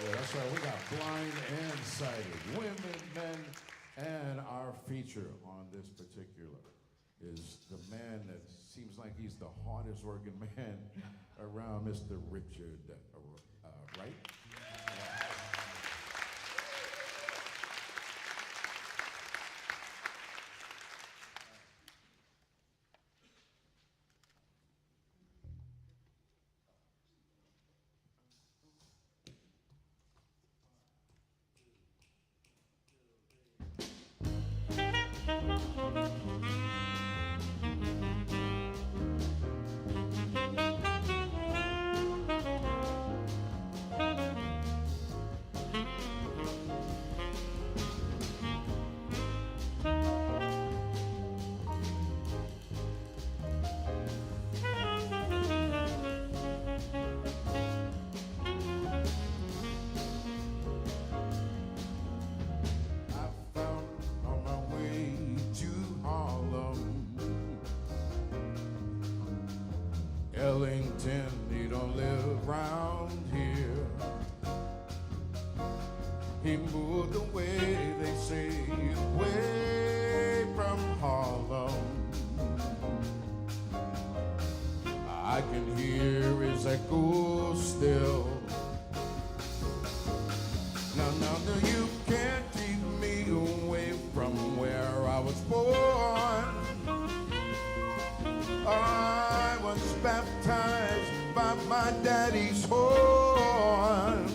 Yeah, that's right, we got blind and sighted, women, men, and our feature on this particular is the man that seems like he's the hardest working man around, Mr. Richard Wright. Ellington, he don't live around here. He moved away, they say, away from Harlem. I can hear his echo still. Now, you can't keep me away from where I was born. I was baptized by my daddy's horn.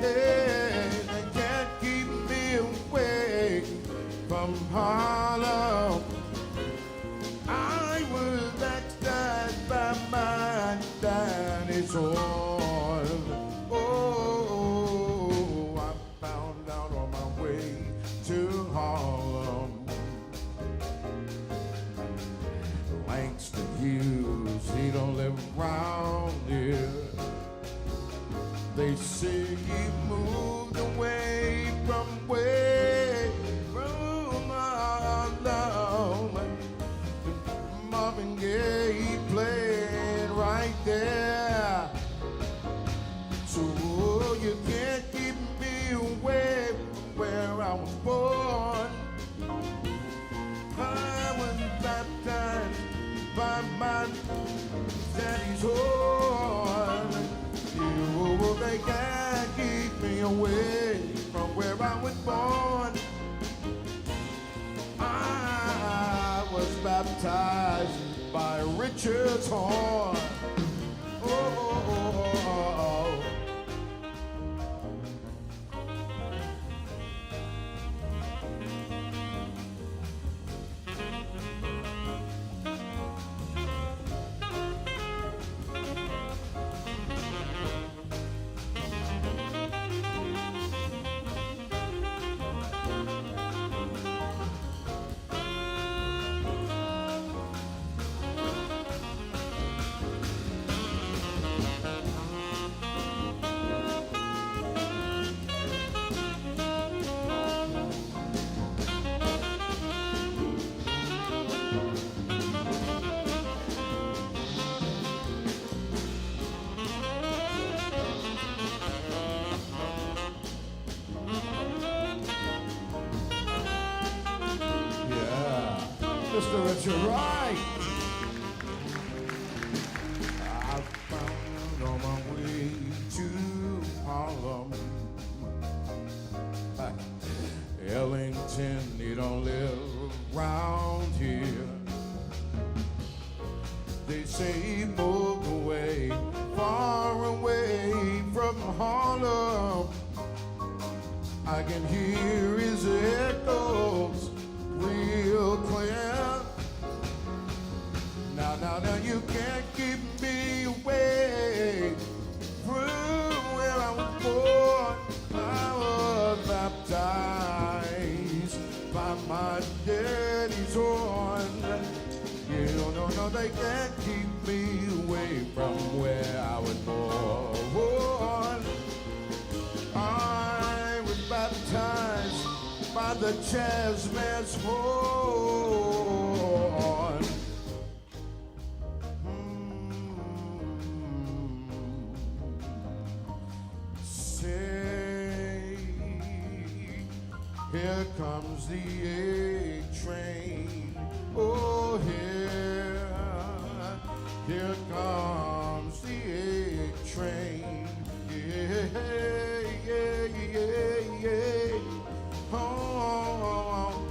Hey, they can't keep me away from Harlem. I was baptized by my daddy's horn. Oh, I found out on my way to Harlem. Langston Hughes, he don't live around here. They say he moved away from way from Harlem. Marvin Gaye, he played right there. So you can't keep me away from where I was born. I was baptized by my daddy's horn. You, they can't keep me away from where I was born. I was baptized by Richard's horn. Oh. Mr. Richard Wright. I found on my way to Harlem. Ellington, he don't live around here. They say he moved away, far away from Harlem. I can hear his echoes real clear. Now you can't keep me away from where I was No, they can't keep me away from where I was born. I was baptized by the jazzman's horn. Say, here comes the A train. Oh, here comes the A train. Yeah, yeah, yeah, yeah. Oh,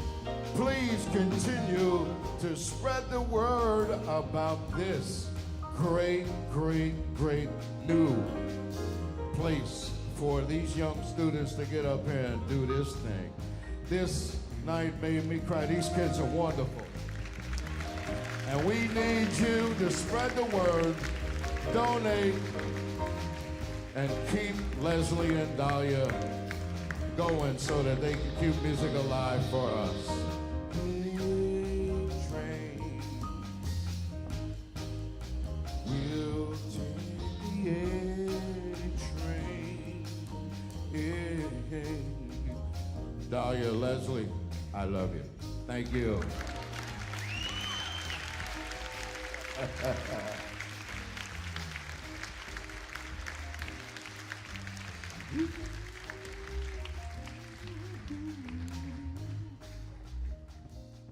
please continue to spread the word about this great, great, great new place for these young students to get up here and do this thing. This night made me cry. These kids are wonderful. And we need you to spread the word, donate, and keep Leslie and Dahlia going so that they can keep music alive for us. Train will take the train. Yeah. Dahlia, Leslie, I love you. Thank you.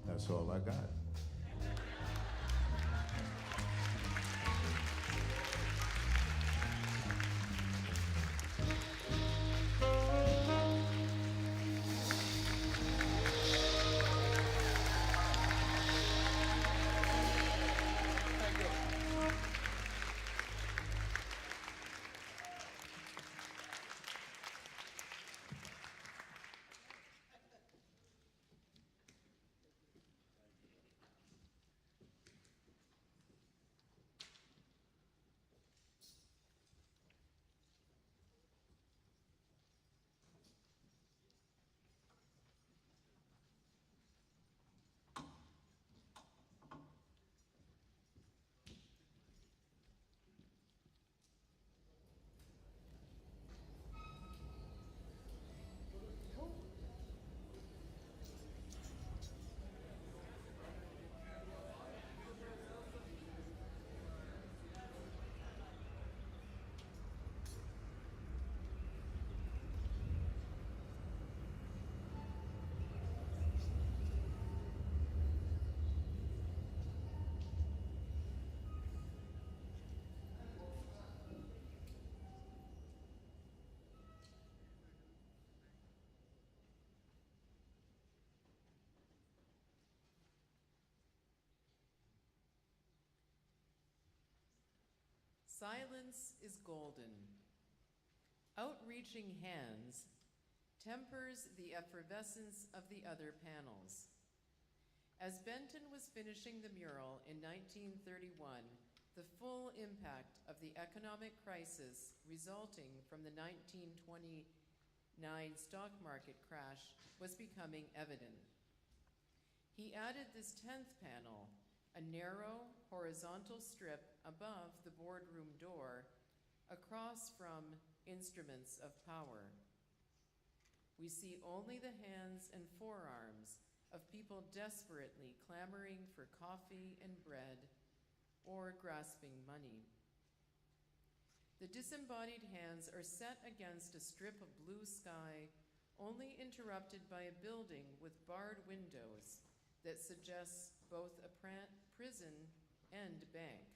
That's all I got. Silence is golden. Outreaching hands tempers the effervescence of the other panels. As Benton was finishing the mural in 1931, the full impact of the economic crisis resulting from the 1929 stock market crash was becoming evident. He added this 10th panel, a narrow, horizontal strip above the boardroom door, across from instruments of power. We see only the hands and forearms of people desperately clamoring for coffee and bread or grasping money. The disembodied hands are set against a strip of blue sky, only interrupted by a building with barred windows that suggests both a prison and bank.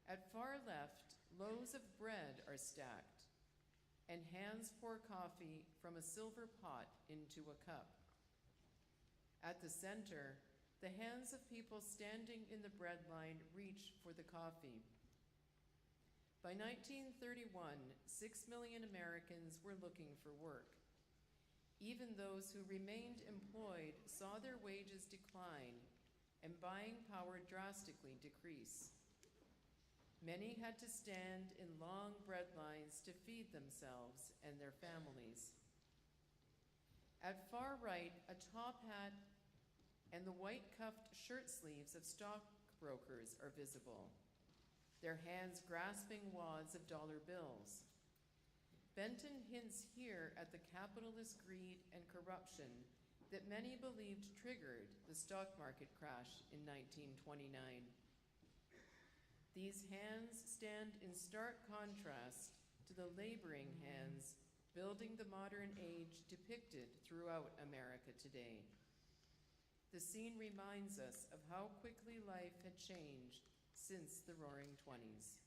At far left, loaves of bread are stacked, and hands pour coffee from a silver pot into a cup. At the center, the hands of people standing in the bread line reach for the coffee. By 1931, 6 million Americans were looking for work. Even those who remained employed saw their wages decline and buying power drastically decrease. Many had to stand in long bread lines to feed themselves and their families. At far right, a top hat and the white cuffed shirt sleeves of stock brokers are visible, their hands grasping wads of dollar bills. Benton hints here at the capitalist greed and corruption that many believed triggered the stock market crash in 1929. These hands stand in stark contrast to the laboring hands building the modern age depicted throughout America today. The scene reminds us of how quickly life had changed since the Roaring Twenties.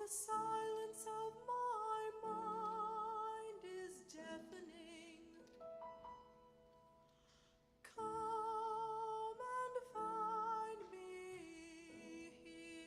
the silence of my mind is deafening. Come and find me here.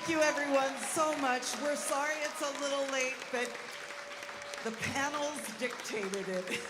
Thank you, everyone, so much. We're sorry it's a little late, but the panels dictated it.